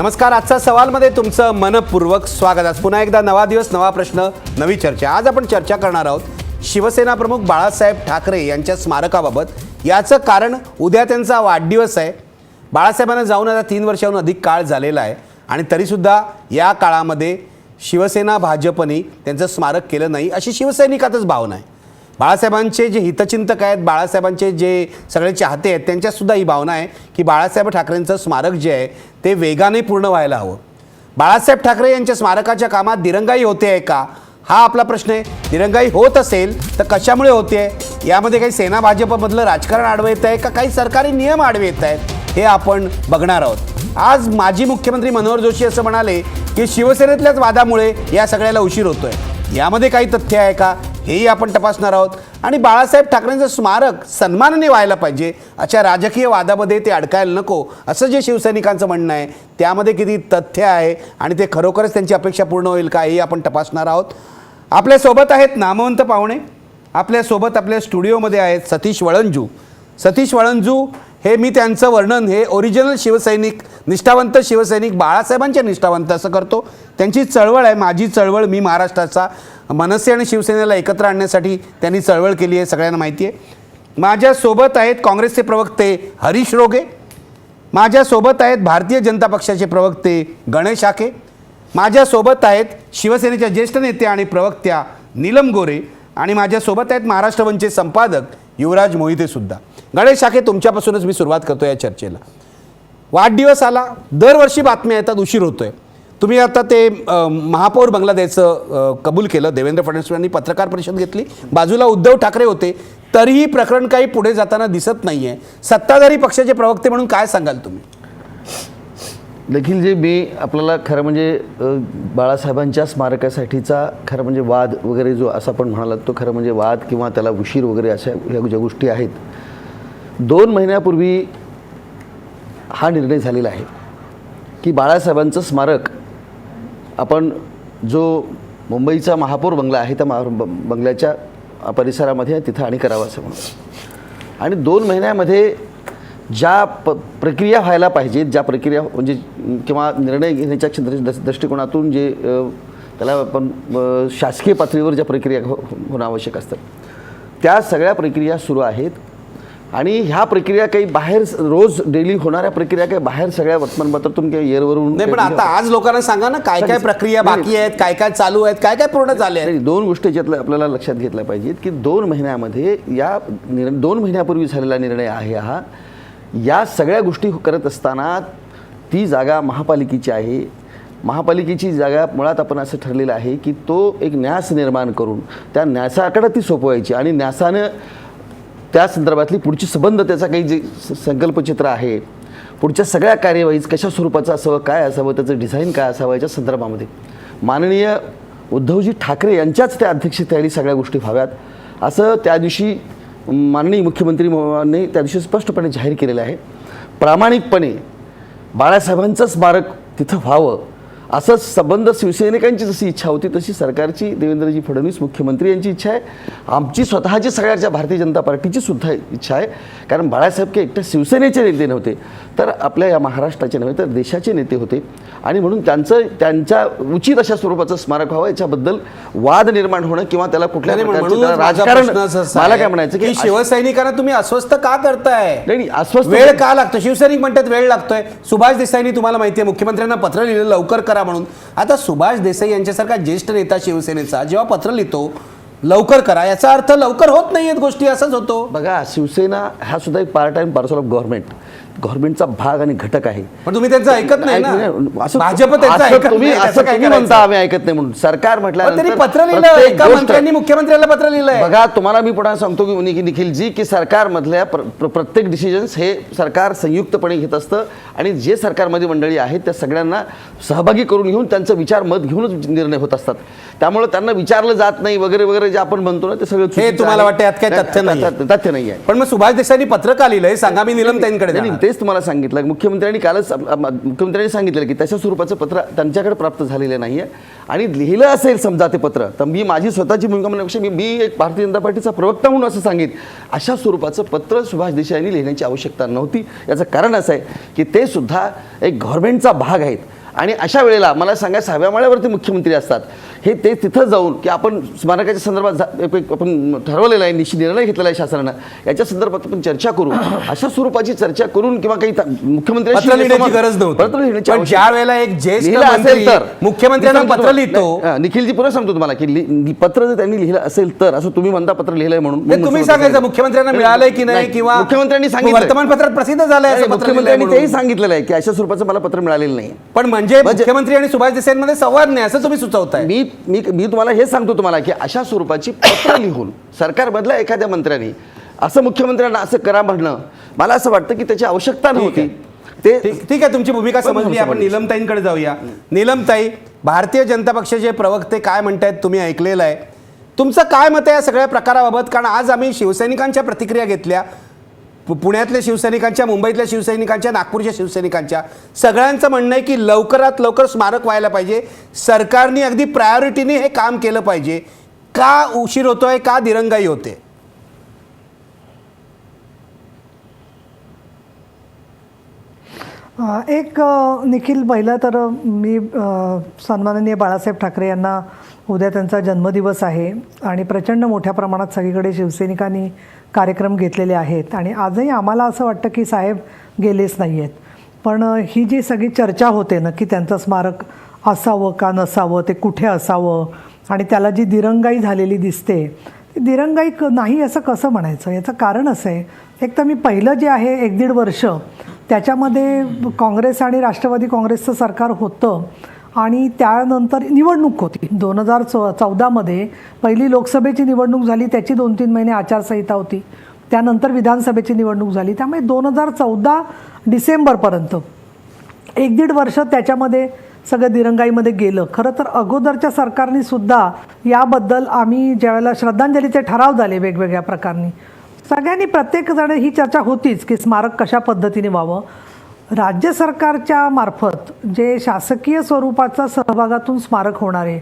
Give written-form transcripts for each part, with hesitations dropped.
नमस्कार. आजचा सवालमध्ये तुमचं मनपूर्वक स्वागत. आज पुन्हा एकदा नवा दिवस, नवा प्रश्न, नवी चर्चा. आज आपण चर्चा करणार आहोत शिवसेना प्रमुख बाळासाहेब ठाकरे यांच्या स्मारकाबाबत. याचं कारण उद्या त्यांचा वाढदिवस आहे. बाळासाहेबांना जाऊन आता 3 वर्षाहून अधिक काळ झालेला आहे आणि तरीसुद्धा या काळामध्ये शिवसेना भाजपने त्यांचं स्मारक केलं नाही अशी शिवसैनिकातच भावना आहे. बाळासाहेबांचे जे हितचिंतक आहेत, बाळासाहेबांचे जे सगळे चाहते आहेत, त्यांच्यातसुद्धा ही भावना आहे की बाळासाहेब ठाकरेंचं स्मारक जे आहे ते वेगाने पूर्ण व्हायला हवं. बाळासाहेब ठाकरे यांच्या स्मारकाच्या कामात दिरंगाई होते आहे का, हा आपला प्रश्न आहे. दिरंगाई होत असेल तर कशामुळे होते आहे? यामध्ये काही सेना भाजपमधलं राजकारण आडवं येत आहे का, काही सरकारी नियम आडवे येत आहेत, हे आपण बघणार आहोत. आज माजी मुख्यमंत्री मनोहर जोशी असं म्हणाले की शिवसेनेतल्याच वादामुळे या सगळ्याला उशीर होतोय. यामध्ये काही तथ्य आहे का, हेही आपण तपासणार आहोत. आणि बाळासाहेब ठाकरेंचं स्मारक सन्मानाने व्हायला पाहिजे अशा राजकीय वादामध्ये ते अडकायला नको असं जे शिवसैनिकांचं म्हणणं आहे, त्यामध्ये किती तथ्य आहे आणि ते खरोखरच त्यांची अपेक्षा पूर्ण होईल का, हेही आपण तपासणार आहोत. आपल्यासोबत आहेत नामवंत पाहुणे. आपल्यासोबत आपल्या स्टुडिओमध्ये आहेत सतीश वळंजू. सतीश वळंजू हे मी त्यांचं वर्णन हे ओरिजिनल शिवसैनिक, निष्ठावंत शिवसैनिक, बाळासाहेबांच्या निष्ठावंत असं करतो. त्यांची चळवळ आहे, माझी चळवळ. मी महाराष्ट्राचा मनसे आणि शिवसेनेला एकत्र आणण्यासाठी त्यांनी चळवळ केली आहे, सगळ्यांना माहिती आहे. माझ्यासोबत आहेत काँग्रेसचे प्रवक्ते हरीश रोगे. माझ्यासोबत आहेत भारतीय जनता पक्षाचे प्रवक्ते गणेश आके. माझ्यासोबत आहेत शिवसेनेच्या ज्येष्ठ नेत्या आणि प्रवक्त्या नीलम गोरे. आणि माझ्यासोबत आहेत महाराष्ट्र वनचे संपादक युवराज मोहितेसुद्धा. गणेश आके, तुमच्यापासूनच मी सुरुवात करतो या चर्चेला. वाढदिवस आला, दरवर्षी बातम्या येतात उशीर होतोय. तुम्ही आता ते महापौर बंगला द्यायचं कबूल केलं. देवेंद्र फडणवीस यांनी पत्रकार परिषद घेतली, बाजूला उद्धव ठाकरे होते, तरीही प्रकरण काही पुढे जाताना दिसत नाही आहे. सत्ताधारी पक्षाचे प्रवक्ते म्हणून काय सांगाल तुम्ही? देखील जे मी आपल्याला खरं म्हणजे बाळासाहेबांच्या स्मारकासाठीचा खरं म्हणजे वाद वगैरे जो असा आपण म्हणालात, तो खरं म्हणजे वाद किंवा त्याला उशीर वगैरे अशा ह्या ज्या गोष्टी आहेत, 2 महिन्यापूर्वी हा निर्णय झालेला आहे की बाळासाहेबांचं स्मारक आपण जो मुंबईचा महापौर बंगला आहे त्या बंगल्याच्या परिसरामध्ये तिथं आणि करावं असं म्हणून. आणि 2 महिन्यामध्ये ज्या प्रक्रिया व्हायला पाहिजेत, ज्या प्रक्रिया म्हणजे किंवा निर्णय घेण्याच्या दृष्टिकोनातून जे त्याला आपण शासकीय पातळीवर ज्या प्रक्रिया होणं आवश्यक असतात, त्या सगळ्या प्रक्रिया सुरू आहेत. आणि ह्या प्रक्रिया काही बाहेर रोज डेली होणाऱ्या प्रक्रिया काही बाहेर सगळ्या वर्तमानपत्रातून किंवा एअरवरून नाही. पण आता आज लोकांना सांगा ना, काय काय प्रक्रिया बाकी आहेत, काय काय चालू आहेत, काय काय पूर्ण झाले आहेत. 2 गोष्टी ज्यातल्या आपल्याला लक्षात घेतल्या पाहिजेत की 2 महिन्यामध्ये या 2 महिन्यापूर्वी झालेला निर्णय आहे हा. या सगळ्या गोष्टी करत असताना ती जागा महापालिकेची आहे. महापालिकेची जागा मुळात आपण असं ठरलेलं आहे की तो एक न्यास निर्माण करून त्या न्यासाकडे ती सोपवायची आणि न्यासानं त्या संदर्भातली पुढची संबंध, त्याचा काही जे संकल्पचित्र आहे, पुढच्या सगळ्या कार्यवाहीच कशा स्वरूपाचं असावं, काय असावं, त्याचं डिझाईन काय असावं, याच्या संदर्भामध्ये माननीय उद्धवजी ठाकरे यांच्याच त्या अध्यक्षतेखाली सगळ्या गोष्टी व्हाव्यात असं त्या दिवशी माननीय मुख्यमंत्री महोदयांनी त्या दिवशी स्पष्टपणे जाहीर केलेलं आहे. प्रामाणिकपणे बाळासाहेबांचं स्मारक तिथं व्हावं असं संबंध शिवसैनिकांची जशी इच्छा होती तशी सरकारची, देवेंद्रजी फडणवीस मुख्यमंत्री यांची इच्छा आहे. आमची स्वतःची सगळ्याच्या भारतीय जनता पार्टीची सुद्धा इच्छा आहे. कारण बाळासाहेब के एकट्या शिवसेनेचे नेते नव्हते, तर आपल्या या महाराष्ट्राचे नव्हे तर देशाचे नेते होते. आणि म्हणून त्यांच्या उचित अशा स्वरूपाचं स्मारक व्हावं याच्याबद्दल वाद निर्माण होणं किंवा त्याला कुठल्या राजकारण, मला काय म्हणायचं की शिवसैनिकांना तुम्ही अस्वस्थ का करताय? नाही, अस्वस्थ वेळ का लागतो? शिवसैनिक म्हणतात वेळ लागतोय. सुभाष देसाईंनी तुम्हाला माहिती आहे मुख्यमंत्र्यांना पत्र लिहिलं लवकर करा म्हणून. आता सुभाष देसाई यांच्यासारखा ज्येष्ठ नेता शिवसेनेचा जेव्हा पत्र लिहितो लवकर करा, याचा अर्थ लवकर होत नाहीयेत गोष्टी, असंच होतो. बघा, शिवसेना हा सुद्धा एक पार्ट टाइम पार्सल ऑफ गव्हर्नमेंटचा भाग आणि घटक आहे. पण तुम्ही त्यांचं ऐकत नाही ना. भाजप तुम्ही म्हणता आम्ही ऐकत नाही म्हणून. सरकार म्हटल्यानंतर पत्र लिहिलं, एका मंत्र्यांनी मुख्यमंत्र्याला पत्र लिहिलंय. बघा, तुम्हाला मी पुन्हा सांगतो की निखिलजी की सरकारमधल्या प्रत्येक डिसिजन्स हे सरकार संयुक्तपणे घेत असतं आणि जे सरकारमध्ये मंडळी आहेत त्या सगळ्यांना सहभागी करून घेऊन त्यांचं विचार मत घेऊनच निर्णय होत असतात. त्यामुळे त्यांना विचारलं जात नाही वगैरे वगैरे जे आपण म्हणतो ना, ते सगळं हे तुम्हाला वाटतं यात काही तथ्य नाही आहे. तथ्य नाही आहे. पण मग सुभाष देसाईंनी पत्र का लिहिलंय सांगा, मी नीलमताईंकडे राहणार. तेच तुम्हाला सांगितलं, मुख्यमंत्र्यांनी कालच मुख्यमंत्र्यांनी सांगितलं की तशा स्वरूपाचं पत्र त्यांच्याकडे प्राप्त झालेलं नाहीये आणि लिहिलं असेल समजा ते पत्र, तर मी माझी स्वतःची भूमिका म्हणण्यापेक्षा मी एक भारतीय जनता पार्टीचा प्रवक्ता म्हणून असं सांगित, अशा स्वरूपाचं पत्र सुभाष देसाईंनी लिहिण्याची आवश्यकता नव्हती. याचं कारण असं आहे की ते सुद्धा एक गव्हर्नमेंटचा भाग आहेत आणि अशा वेळेला मला सांगा 6व्या माळ्यावरती मुख्यमंत्री असतात, हे ते तिथं जाऊन की आपण स्मारकाच्या संदर्भात आपण ठरवलेलं आहे, निर्णय घेतलेला आहे शासनानं, याच्या संदर्भात आपण चर्चा करू, अशा स्वरूपाची चर्चा करून किंवा काही मुख्यमंत्र्यांशी पत्र लिहिण्याची गरज नव्हती. पत्र लिहिण्याची पण ज्या वेळेला एक ज्येष्ठ लिहिलं मंत्री असेल तर मुख्यमंत्र्यांना पत्र लिहितो, निखिलजी पुन्हा सांगतो तुम्हाला की पत्र जर त्यांनी लिहिलं असेल तर, असं तुम्ही म्हणता पत्र लिहिलंय म्हणून, ते तुम्ही सांगायचं मुख्यमंत्र्यांना मिळालंय की नाही, किंवा मुख्यमंत्र्यांनी सांगितलं, वर्तमानपत्रात प्रसिद्ध झालंय असं पत्र लिहिलंय मुख्यमंत्र्यांनी म्हणून. तेही सांगितलेलं आहे की अशा स्वरूपाचं मला पत्र मिळालेलं नाही. पण म्हणजे मुख्यमंत्री आणि सुभाष देसाईंमध्ये संवाद नाही असं तुम्ही सुचवताय. मी मी मी तुम्हाला हे सांगतो तुम्हाला की अशा स्वरूपाची पत्र लिहून सरकारमधल्या एखाद्या मंत्र्यांनी असं मुख्यमंत्र्यांना असं करा म्हणणं, मला असं वाटतं की त्याची आवश्यकता नव्हती. ते ठीक आहे, तुमची भूमिका समजली. आपण नीलमताईंकडे जाऊया. नीलमताई, भारतीय जनता पक्षाचे प्रवक्ते काय म्हणतायत तुम्ही ऐकलेलं आहे, तुमचं काय मत आहे या सगळ्या प्रकाराबाबत? कारण आज आम्ही शिवसैनिकांच्या प्रतिक्रिया घेतल्या, पुण्यातल्या शिवसैनिकांच्या, मुंबईतल्या शिवसैनिकांच्या, नागपूरच्या शिवसैनिकांच्या, सगळ्यांचं म्हणणं आहे की लवकरात लवकर स्मारक व्हायला पाहिजे, सरकारने अगदी प्रायोरिटीने हे काम केलं पाहिजे. का उशीर होतोय, का दिरंगाई होते? एक निखिल, पहिलं तर मी सन्माननीय बाळासाहेब ठाकरे यांना, उद्या त्यांचा जन्मदिवस आहे आणि प्रचंड मोठ्या प्रमाणात सगळीकडे शिवसैनिकांनी कार्यक्रम घेतलेले आहेत आणि आजही आम्हाला असं वाटतं की साहेब गेलेच नाही आहेत. पण ही जी सगळी चर्चा होते ना की त्यांचं स्मारक असावं का नसावं, ते कुठे असावं, आणि त्याला जी दिरंगाई झालेली दिसते, दिरंगाई नाही असं कसं म्हणायचं? याचं कारण असं आहे, एक तर मी पहिलं जे आहे 1-1.5 वर्ष त्याच्यामध्ये काँग्रेस आणि राष्ट्रवादी काँग्रेसचं सरकार होतं आणि त्यानंतर निवडणूक होती. 2014मध्ये पहिली लोकसभेची निवडणूक झाली, त्याची 2-3 महिने आचारसंहिता होती, त्यानंतर विधानसभेची निवडणूक झाली. त्यामुळे 2014 डिसेंबरपर्यंत 1-1.5 वर्ष त्याच्यामध्ये सगळं दिरंगाईमध्ये गेलं. खरं तर अगोदरच्या सरकारने सुद्धा याबद्दल आम्ही ज्यावेळेला श्रद्धांजलीचे ठराव झाले वेगवेगळ्या प्रकारनी, सगळ्यांनी प्रत्येकजण ही चर्चा होतीच की स्मारक कशा पद्धतीने व्हावं. राज्य सरकारच्या मार्फत जे शासकीय स्वरूपाचा सहभागातून स्मारक होणार आहे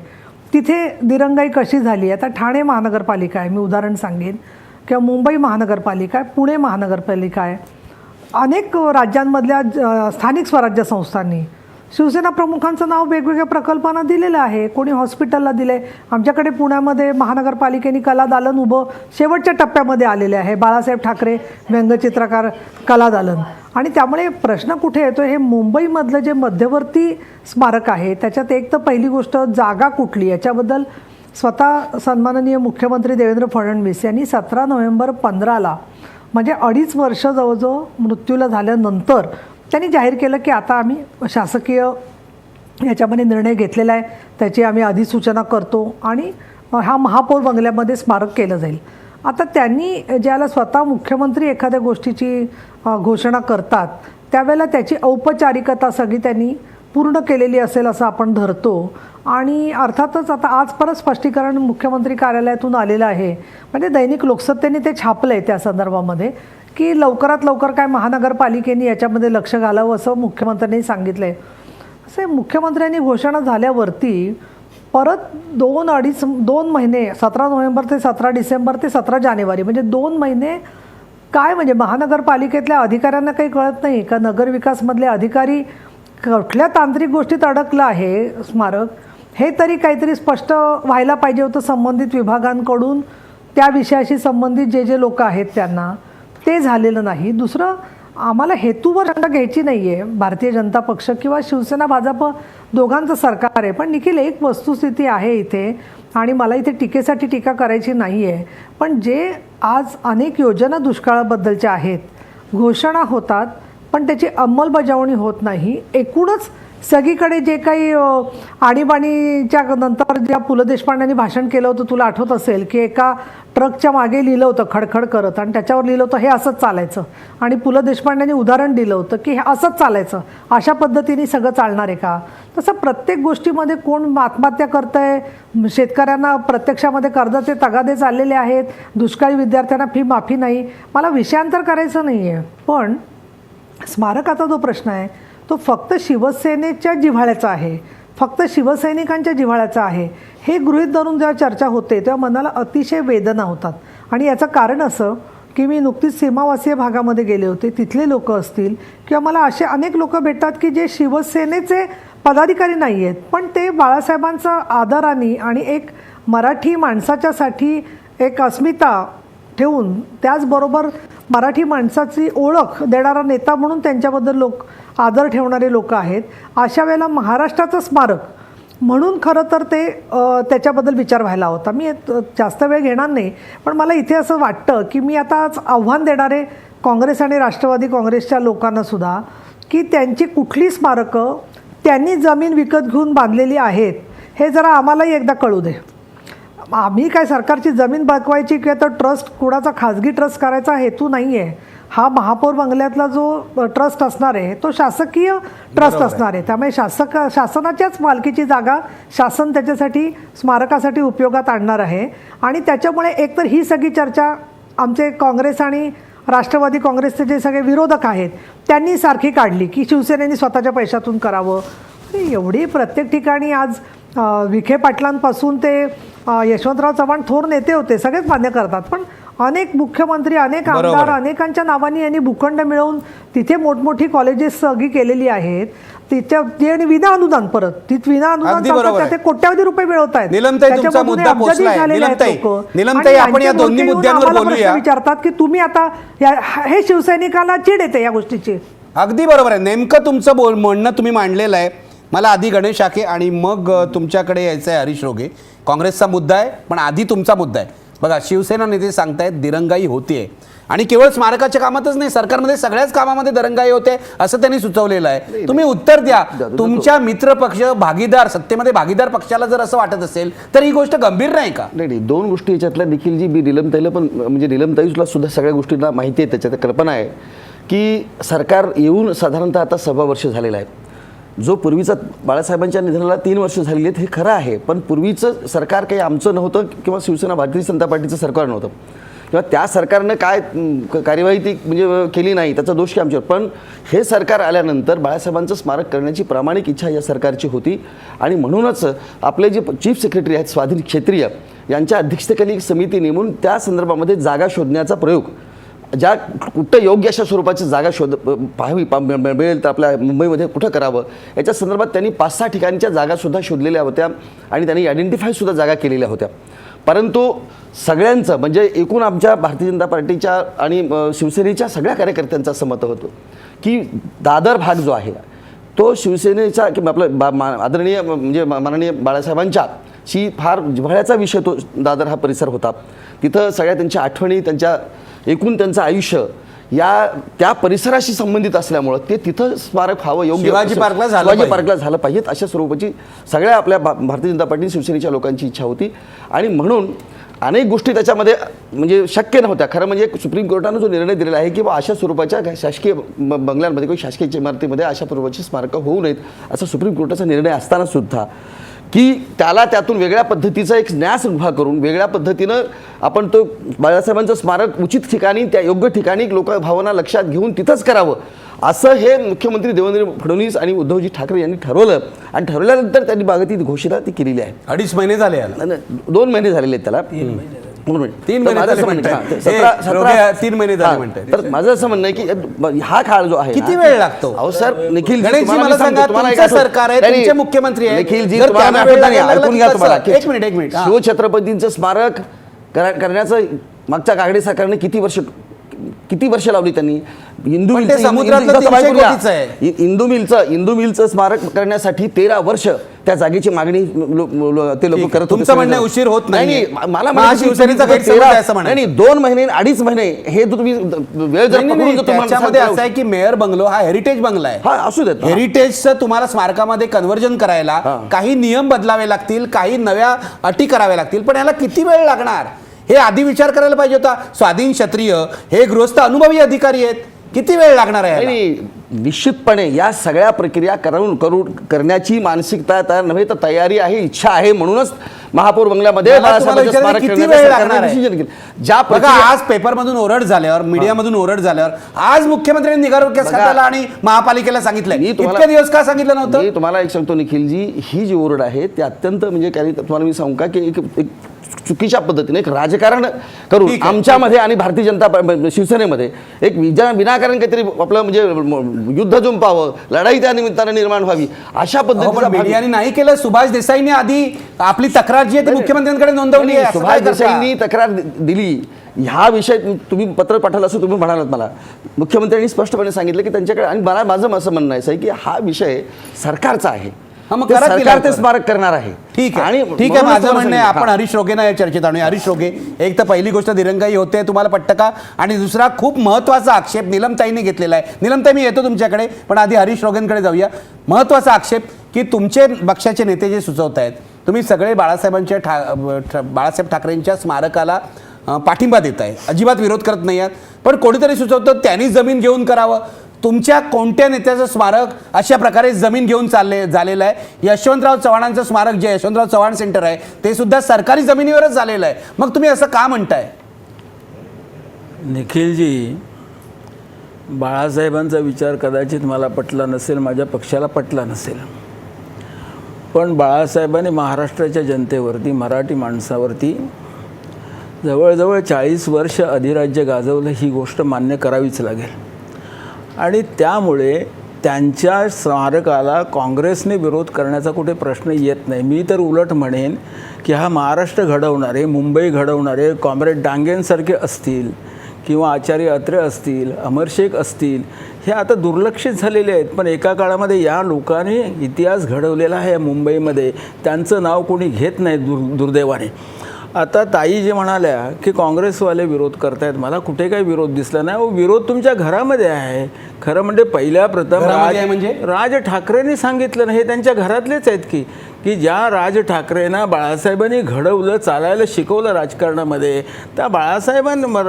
तिथे दिरंगाई कशी झाली. आता ठाणे महानगरपालिका आहे, मी उदाहरण सांगेन, किंवा मुंबई महानगरपालिका आहे, पुणे महानगरपालिका आहे, अनेक राज्यांमधल्या स्थानिक स्वराज्य संस्थांनी शिवसेना प्रमुखांचं नाव वेगवेगळ्या प्रकल्पांना दिलेलं आहे. कोणी हॉस्पिटलला दिले. आमच्याकडे पुण्यामध्ये महानगरपालिकेने कला दालन उभं शेवटच्या टप्प्यामध्ये आलेले आहे, बाळासाहेब ठाकरे व्यंगचित्रकार कला दालन. आणि त्यामुळे प्रश्न कुठे येतो, हे मुंबईमधलं जे मध्यवर्ती स्मारक आहे त्याच्यात एक तर पहिली गोष्ट जागा कुठली, याच्याबद्दल स्वतः सन्माननीय मुख्यमंत्री देवेंद्र फडणवीस यांनी 17 नोव्हेंबर 2015 म्हणजे 2.5 वर्ष जवळजवळ मृत्यूला झाल्यानंतर त्यांनी जाहीर केलं की आता आम्ही शासकीय याच्यामध्ये निर्णय घेतलेला आहे, त्याची आम्ही अधिसूचना करतो आणि हा महापौर बंगल्यामध्ये स्मारक केलं जाईल. आता त्यांनी ज्याला स्वतः मुख्यमंत्री एखाद्या गोष्टीची घोषणा करतात त्यावेळेला त्याची औपचारिकता सगळी त्यांनी पूर्ण केलेली असेल असं आपण धरतो. आणि अर्थातच आता आज परत स्पष्टीकरण मुख्यमंत्री कार्यालयातून आलेलं आहे, म्हणजे दैनिक लोकसत्तेने ते छापलं आहे त्या संदर्भामध्ये की लवकरात लवकर काय महानगरपालिकेने याच्यामध्ये लक्ष घालावं असं मुख्यमंत्र्यांनी सांगितलं आहे. असे मुख्यमंत्र्यांनी घोषणा झाल्यावरती परत 2 महिने 17 नोव्हेंबर ते 17 डिसेंबर ते 17 जानेवारी म्हणजे 2 महिने काय, म्हणजे महानगरपालिकेतल्या अधिकाऱ्यांना काही कळत नाही का नगरविकासमधले अधिकारी कुठल्या तांत्रिक गोष्टीत अडकलं आहे स्मारक, हे तरी काहीतरी स्पष्ट व्हायला पाहिजे होतं संबंधित विभागांकडून, त्या विषयाशी संबंधित जे लोक आहेत त्यांना. ते झालेलं नाही. दुसरं, आम्हाला हेतूवर शंका घ्यायची नाही आहे, भारतीय जनता पक्ष किंवा शिवसेना भाजप दोघांचं सरकार आहे. पण निखिल, एक वस्तुस्थिती आहे इथे, आणि मला इथे टीकेसाठी टीका करायची नाही आहे, पण जे आज अनेक योजना दुष्काळाबद्दलच्या आहेत, घोषणा होतात पण त्याची अंमलबजावणी होत नाही. एकूणच सगळीकडे जे काही आणीबाणीच्या नंतर ज्या पु ल देशपांड्यांनी भाषण केलं होतं, तुला आठवत असेल की एका ट्रकच्या मागे लिहिलं होतं खडखड करत आणि त्याच्यावर लिहिलं होतं हे असंच चालायचं, आणि पु ल देशपांड्यांनी उदाहरण दिलं होतं की हे असंच चालायचं, अशा पद्धतीने सगळं चालणार आहे का? तसं प्रत्येक गोष्टीमध्ये कोण आत्महत्या करतं आहे, शेतकऱ्यांना प्रत्यक्षामध्ये कर्जाचे तगादे चाललेले आहेत, दुष्काळी विद्यार्थ्यांना फी माफी नाही. मला विषयांतर करायचं नाही आहे, पण स्मारकाचा जो प्रश्न आहे तो फक्त शिवसेनेच्या जिव्हाळ्याचा आहे, फक्त शिवसैनिकांच्या जिव्हाळ्याचा आहे, हे गृहीत धरून जेव्हा चर्चा होते तेव्हा मनाला अतिशय वेदना होतात. आणि याचं कारण असं की मी नुकतीच सीमावासीय भागामध्ये गेले होते, तिथले लोक असतील किंवा मला असे अनेक लोक भेटतात की जे शिवसेनेचे पदाधिकारी नाही आहेत, पण ते बाळासाहेबांचा आदराने आणि एक मराठी माणसाच्यासाठी एक अस्मिता ठेवून त्याचबरोबर मराठी माणसाची ओळख देणारा नेता म्हणून त्यांच्याबद्दल लोक आदर ठेवणारे लोक आहेत. अशा वेळेला महाराष्ट्राचं स्मारक म्हणून खरं तर ते त्याच्याबद्दल विचार व्हायला होता. मी जास्त वेळ घेणार नाही, पण मला इथे असं वाटतं की मी आता आज आव्हान देणारे काँग्रेस आणि राष्ट्रवादी काँग्रेसच्या लोकांनासुद्धा की त्यांची कुठली स्मारकं त्यांनी जमीन विकत घेऊन बांधलेली आहेत हे जरा आम्हालाही एकदा कळू दे. आम्ही काय सरकारची जमीन बळकवायची किंवा तो ट्रस्ट कुणाचा खाजगी ट्रस्ट करायचा हेतू नाही आहे. हा महापौर बंगल्यातला जो ट्रस्ट असणार आहे तो शासकीय ट्रस्ट असणार आहे. त्यामुळे शासनाच्याच मालकीची जागा शासन त्याच्यासाठी स्मारकासाठी उपयोगात आणणार आहे. आणि त्याच्यामुळे एकतर ही सगळी चर्चा आमचे काँग्रेस आणि राष्ट्रवादी काँग्रेसचे जे सगळे विरोधक आहेत त्यांनी सारखी काढली की शिवसेनेने स्वतःच्या पैशातून करावं. एवढी प्रत्येक ठिकाणी आज विखे पाटलांपासून ते यशवंतराव चव्हाण थोर नेते होते, सगळेच मान्य करतात, पण अनेक मुख्यमंत्री, अनेक आमदार, अनेकांच्या नावाने यांनी भूखंड मिळवून तिथे मोठमोठी कॉलेजेस सगळी केलेली आहेत. तिच्या आणि विना अनुदान परत विना अनुदान चालतात, ते कोट्यावधी रुपये मिळवत आहेत. नीलमताई, तुमचा मुद्दा पोहोचलाय. नीलमताई, आपण या दोन्ही मुद्द्यांवर बोलूया. विचारतात की तुम्ही आता हे शिवसैनिकाला चिड येते या गोष्टीची. अगदी बरोबर आहे. नेमकं तुमचं म्हणणं तुम्ही मांडलेलं आहे. मला आधी गणेश आखे आणि मग तुमच्याकडे यायचं आहे हरीश रोगे. काँग्रेसचा मुद्दा आहे, पण आधी तुमचा मुद्दा आहे. बघा, शिवसेना नेते सांगतायत दिरंगाई होतीये आणि केवळ स्मारकाच्या कामातच नाही, सरकारमध्ये सगळ्याच कामामध्ये दिरंगाई होते असं त्यांनी सुचवलेलं आहे. तुम्ही उत्तर द्या. तुमच्या मित्र पक्ष भागीदार, सत्तेमध्ये भागीदार पक्षाला जर असं वाटत असेल तर ही गोष्ट गंभीर नाही का? नाही, दोन गोष्टी याच्यातल्या देखील जी नीलमताईला पण म्हणजे नीलमताईला सुद्धा सगळ्या गोष्टींना माहिती आहे, त्याच्यात कल्पना आहे की सरकार येऊन साधारणतः आता 6 वर्ष झालेलं आहे. जो पूर्वीचा बाळासाहेबांच्या निधनाला 3 वर्ष झालेली आहेत हे खरं आहे, पण पूर्वीचं सरकार काही आमचं नव्हतं किंवा शिवसेना भारतीय जनता पार्टीचं सरकार नव्हतं किंवा त्या सरकारनं काय कार्यवाही ती म्हणजे केली नाही त्याचा दोष की आमच्यावर. पण हे सरकार आल्यानंतर बाळासाहेबांचं स्मारक करण्याची प्रामाणिक इच्छा या सरकारची होती आणि म्हणूनच आपले जे चीफ सेक्रेटरी आहेत स्वाधीन क्षेत्रीय यांच्या अध्यक्षतेखाली एक समिती नेमून त्या संदर्भामध्ये जागा शोधण्याचा प्रयोग, ज्या कुठं योग्य अशा स्वरूपाची जागा पाहावी मिळेल तर आपल्या मुंबईमध्ये कुठं करावं याच्या संदर्भात त्यांनी 5-6 ठिकाणच्या जागासुद्धा शोधलेल्या होत्या आणि त्यांनी आयडेंटिफायसुद्धा जागा केलेल्या होत्या. परंतु सगळ्यांचं म्हणजे एकूण आमच्या भारतीय जनता पार्टीच्या आणि शिवसेनेच्या सगळ्या कार्यकर्त्यांचं असं मत होतं की दादर भाग जो आहे तो शिवसेनेचा किंवा आपला आदरणीय म्हणजे माननीय बाळासाहेबांच्या शी फार जिव्हाळ्याचा विषय तो दादर हा परिसर होता. तिथं सगळ्या त्यांच्या आठवणी, त्यांच्या एकूण त्यांचं आयुष्य या त्या परिसराशी संबंधित असल्यामुळं ते तिथं स्मारक व्हावं, योग्य शिवाजी पार्कला झालं पाहिजेत अशा स्वरूपाची सगळ्या आपल्या भारतीय जनता पार्टी शिवसेनेच्या लोकांची इच्छा होती. आणि म्हणून अनेक गोष्टी त्याच्यामध्ये म्हणजे शक्य नव्हत्या. खरं म्हणजे सुप्रीम कोर्टानं जो निर्णय दिलेला आहे की अशा स्वरूपाच्या शासकीय बंगल्यांमध्ये किंवा शासकीय इमारतीमध्ये अशा स्वरूपाची स्मारकं होऊ नयेत असा सुप्रीम कोर्टाचा निर्णय असताना सुद्धा की त्याला त्यातून वेगळ्या पद्धतीचा एक न्यास उभा करून वेगळ्या पद्धतीनं आपण तो बाळासाहेबांचं स्मारक उचित ठिकाणी त्या योग्य ठिकाणी लोक भावना लक्षात घेऊन तिथंच करावं असं हे मुख्यमंत्री देवेंद्र फडणवीस आणि उद्धवजी ठाकरे यांनी ठरवलं आणि ठरवल्यानंतर त्यांनी बागायती घोषणा ती केलेली आहे. 2.5 महिने झाले याला. 2 महिने झालेले आहेत त्याला. 3 महिने झाले म्हणतात. तर माझं असं म्हणणं आहे की हा काळ जो आहे किती वेळ लागतो? अहो सर, निखिल मला सांगा, तुमचं सरकार आहे, तुमचे मुख्यमंत्री आहे, निखिलजी जर तुम्हाला त्यांना वेळ लागायला ऐकून घ्या. तुम्हाला एक मिनिट शिवछत्रपतींचं स्मारक करण्याचं मागच्या कागडे सरकारने किती वर्ष लावली त्यांनी. इंदू मिलचं स्मारक करण्यासाठी 13 वर्ष त्या जागेची मागणी ते लोक करत होते. तुमचं म्हणणं उशीर होत नाही. मला शिवसेनेचा नाही 2 महिने 2.5 महिने हे तुम्ही वेळ त्याच्यामध्ये असं आहे की मेयर बंगलो हा हेरिटेज बंगला आहे. हा असू देत. हेरिटेजचं तुम्हाला स्मारकामध्ये कन्व्हर्जन करायला काही नियम बदलावे लागतील, काही नव्या अटी कराव्या लागतील, पण याला किती वेळ लागणार हे आधी विचार करायला पाहिजे होता. स्वाधीन क्षत्रिय हे गृहस्थ अनुभवी अधिकारी आहेत, किती वेळ लागणार आहे याला? नाही, निश्चितपणे या सगळ्या प्रक्रिया करण्याची मानसिकता तयार नव्हे तर तयारी आहे, इच्छा आहे. म्हणूनच महापौर बंगल्यामध्ये मला तुम्हाला बाळासाहेबांचं विचारायचं स्मारक किती करण्याचं वेळ सरकारने लागणार आहे? decision केलं. ज्या बघा, प्रक्रिया आज पेपरमधून ओरड झाल्यावर, मीडियामधून ओरड झाल्यावर आज मुख्यमंत्र्यांनी निगारोग्य खात्याला आणि महापालिकेला सांगितलंय. मी तुम्हाला- इतके दिवस का सांगितलं नव्हतं? मी तुम्हाला एक सांगतो निखिलजी, ही जी ओरड आहे ती अत्यंत म्हणजे तुम्हाला मी सांगू का की एक चुकीच्या पद्धतीने एक राजकारण करून ठीक आहे. आमच्यामध्ये आणि भारतीय जनता शिवसेनेमध्ये एक विनाकारण काहीतरी आपलं म्हणजे युद्ध जुंपावं, लढाई त्या निमित्ताने निर्माण व्हावी अशा अहो, पण पद्धतीचा मीडियाने नाही केलं. सुभाष देसाईंनी आधी आपली तक्रार जी आहे ती मुख्यमंत्र्यांकडे नोंदवली आहे. असं सुभाष काय करता? देसाईंनी तक्रार दिली. ह्या विषय तुम्ही पत्र पाठवलं असं तुम्ही म्हणालात मला. मुख्यमंत्र्यांनी स्पष्टपणे सांगितलं की त्यांच्याकडे, आणि मला माझं असं म्हणणं आहे की हा विषय सरकारचा आहे, हा, मग ते करा की सरकार ते लवकर. स्मारक करणार आहे. ठीक आहे, आणि ठीक आहे. म्हणूनच माझं तुम्हाला म्हणणं आहे, आपण सांगितलं. हरीश रोगेंना या चर्चेत आणूया. हरीश रोगे, एक तर पहिली गोष्ट दिरंगाई होते, तुम्हाला पटतं का? आणि दुसरा खूप महत्त्वाचा आक्षेप निलमताईंनी घेतलेला आहे. निलमताई, मी येतो तुमच्याकडे, पण आधी हरीश रोगेंकडे जाऊया. महत्त्वाचा आक्षेप की तुमचे पक्षाचे नेते जे सुचवत आहेत, तुम्ही सगळे बाळासाहेब ठाकरेंच्या स्मारकाला पाठिंबा देत आहे, अजिबात विरोध करत नाही आहात, पण कोणीतरी सुचवतं त्यांनी जमीन घेऊन करावं. तुमच्या कोणत्या नेत्याचं स्मारक अशा प्रकारे जमीन घेऊन झालेलं आहे? यशवंतराव चव्हाणांचं स्मारक जे यशवंतराव चव्हाण सेंटर आहे ते सुद्धा सरकारी जमिनीवरच झालेलं आहे. मग तुम्ही असं का म्हणताय? निखिलजी, बाळासाहेबांचा विचार कदाचित मला पटला नसेल, माझ्या पक्षाला पटला नसेल, पण बाळासाहेबांनी महाराष्ट्राच्या जनतेवरती, मराठी माणसावरती जवळजवळ 40 वर्ष अधिराज्य गाजवलं, ही गोष्ट मान्य करावीच लागेल. आणि त्यामुळे त्यांच्या स्मारकाला काँग्रेसने विरोध करण्याचा कुठे प्रश्न येत नाही. मी तर उलट म्हणेन की हा महाराष्ट्र घडवणारे, मुंबई घडवणारे कॉम्रेड डांगेंसारखे असतील किंवा आचार्य अत्रे असतील, अमर शेख असतील, हे आता दुर्लक्षित झालेले आहेत. पण एका काळामध्ये या लोकांनी इतिहास घडवलेला आहे मुंबईमध्ये, त्यांचं नाव कोणी घेत नाही दुर्दैवाने. आता ताई जे म्हणाल्या की काँग्रेसवाले विरोध करतायत, मला कुठे काही विरोध दिसला नाही. विरोध तुमच्या घरामध्ये आहे. खरं म्हणजे पहिल्या प्रथम घरामध्ये आहे म्हणजे? राज ठाकरेंनी सांगितलं ना, हे त्यांच्या घरातलेच आहेत की ज्या राज ठाकरेंना बाळासाहेबांनी घडवलं, चालायला शिकवलं राजकारणामध्ये, त्या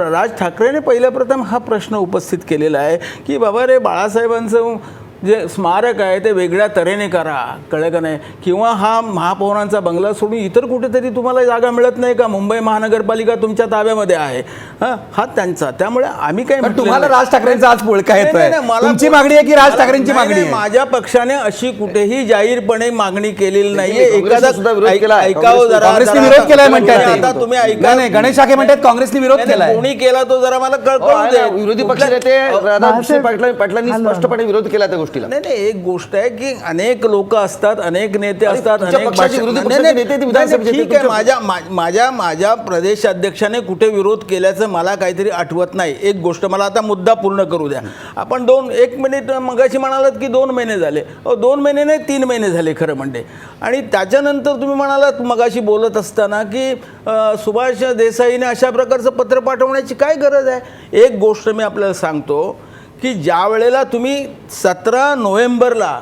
राज ठाकरेने पहिल्या प्रथम हा प्रश्न उपस्थित केलेला आहे की बाबा रे, बाळासाहेबांचं जे स्मारक आहे ते वेगळ्या तऱ्हेने करा, कळलं का नाही? किंवा हा महापौरांचा बंगला सोडून इतर कुठेतरी तुम्हाला जागा मिळत नाही का? मुंबई महानगरपालिका तुमच्या ताब्यामध्ये आहे, हा त्यांचा. त्यामुळे आम्ही काय पण तुम्हाला राज ठाकरेंचा आज पुळका येतोय. तुमची मागणी आहे की राज ठाकरेंची मागणी आहे? माझ्या पक्षाने अशी कुठेही जाहीरपणे मागणी केलेली नाहीये. काँग्रेसने सुद्धा विरोध केला. ऐकावं जरा. काँग्रेसने विरोध केलाय म्हणतात ते. आता तुम्ही ऐका. नाही, गणेश ठाकरे म्हणतात काँग्रेसने विरोध केलाय. कोणी केला तो जरा मला कळकळू दे. विरोधी पक्षनेते राधाकृष्ण पाटलांनी स्पष्टपणे विरोध केला त्या गोष्टीला. नाही, एक गोष्ट आहे की अनेक लोक असतात, अनेक नेते असतात, तुमच्या अनेक पक्षाचे विरोधी पक्षाचे नेते ते विधानसभेचे ठीक आहे. माझ्या प्रदेश अध्यक्षाने कुठे विरोध केल्याचं मला काहीतरी आठवत नाही. एक गोष्ट मला आता मुद्दा पूर्ण करू द्या. आपण 1 मिनिट मगाशी म्हणालात की 2 महिने झाले. 2 महिने नाही, 3 महिने झाले खरं म्हणजे. आणि त्याच्यानंतर तुम्ही म्हणालात मगाशी बोलत असताना की सुभाष देसाईने अशा प्रकारचं पत्र पाठवण्याची काय गरज आहे. एक गोष्ट मी आपल्याला सांगतो की ज्या वेळेला तुम्ही 17 नोव्हेंबरला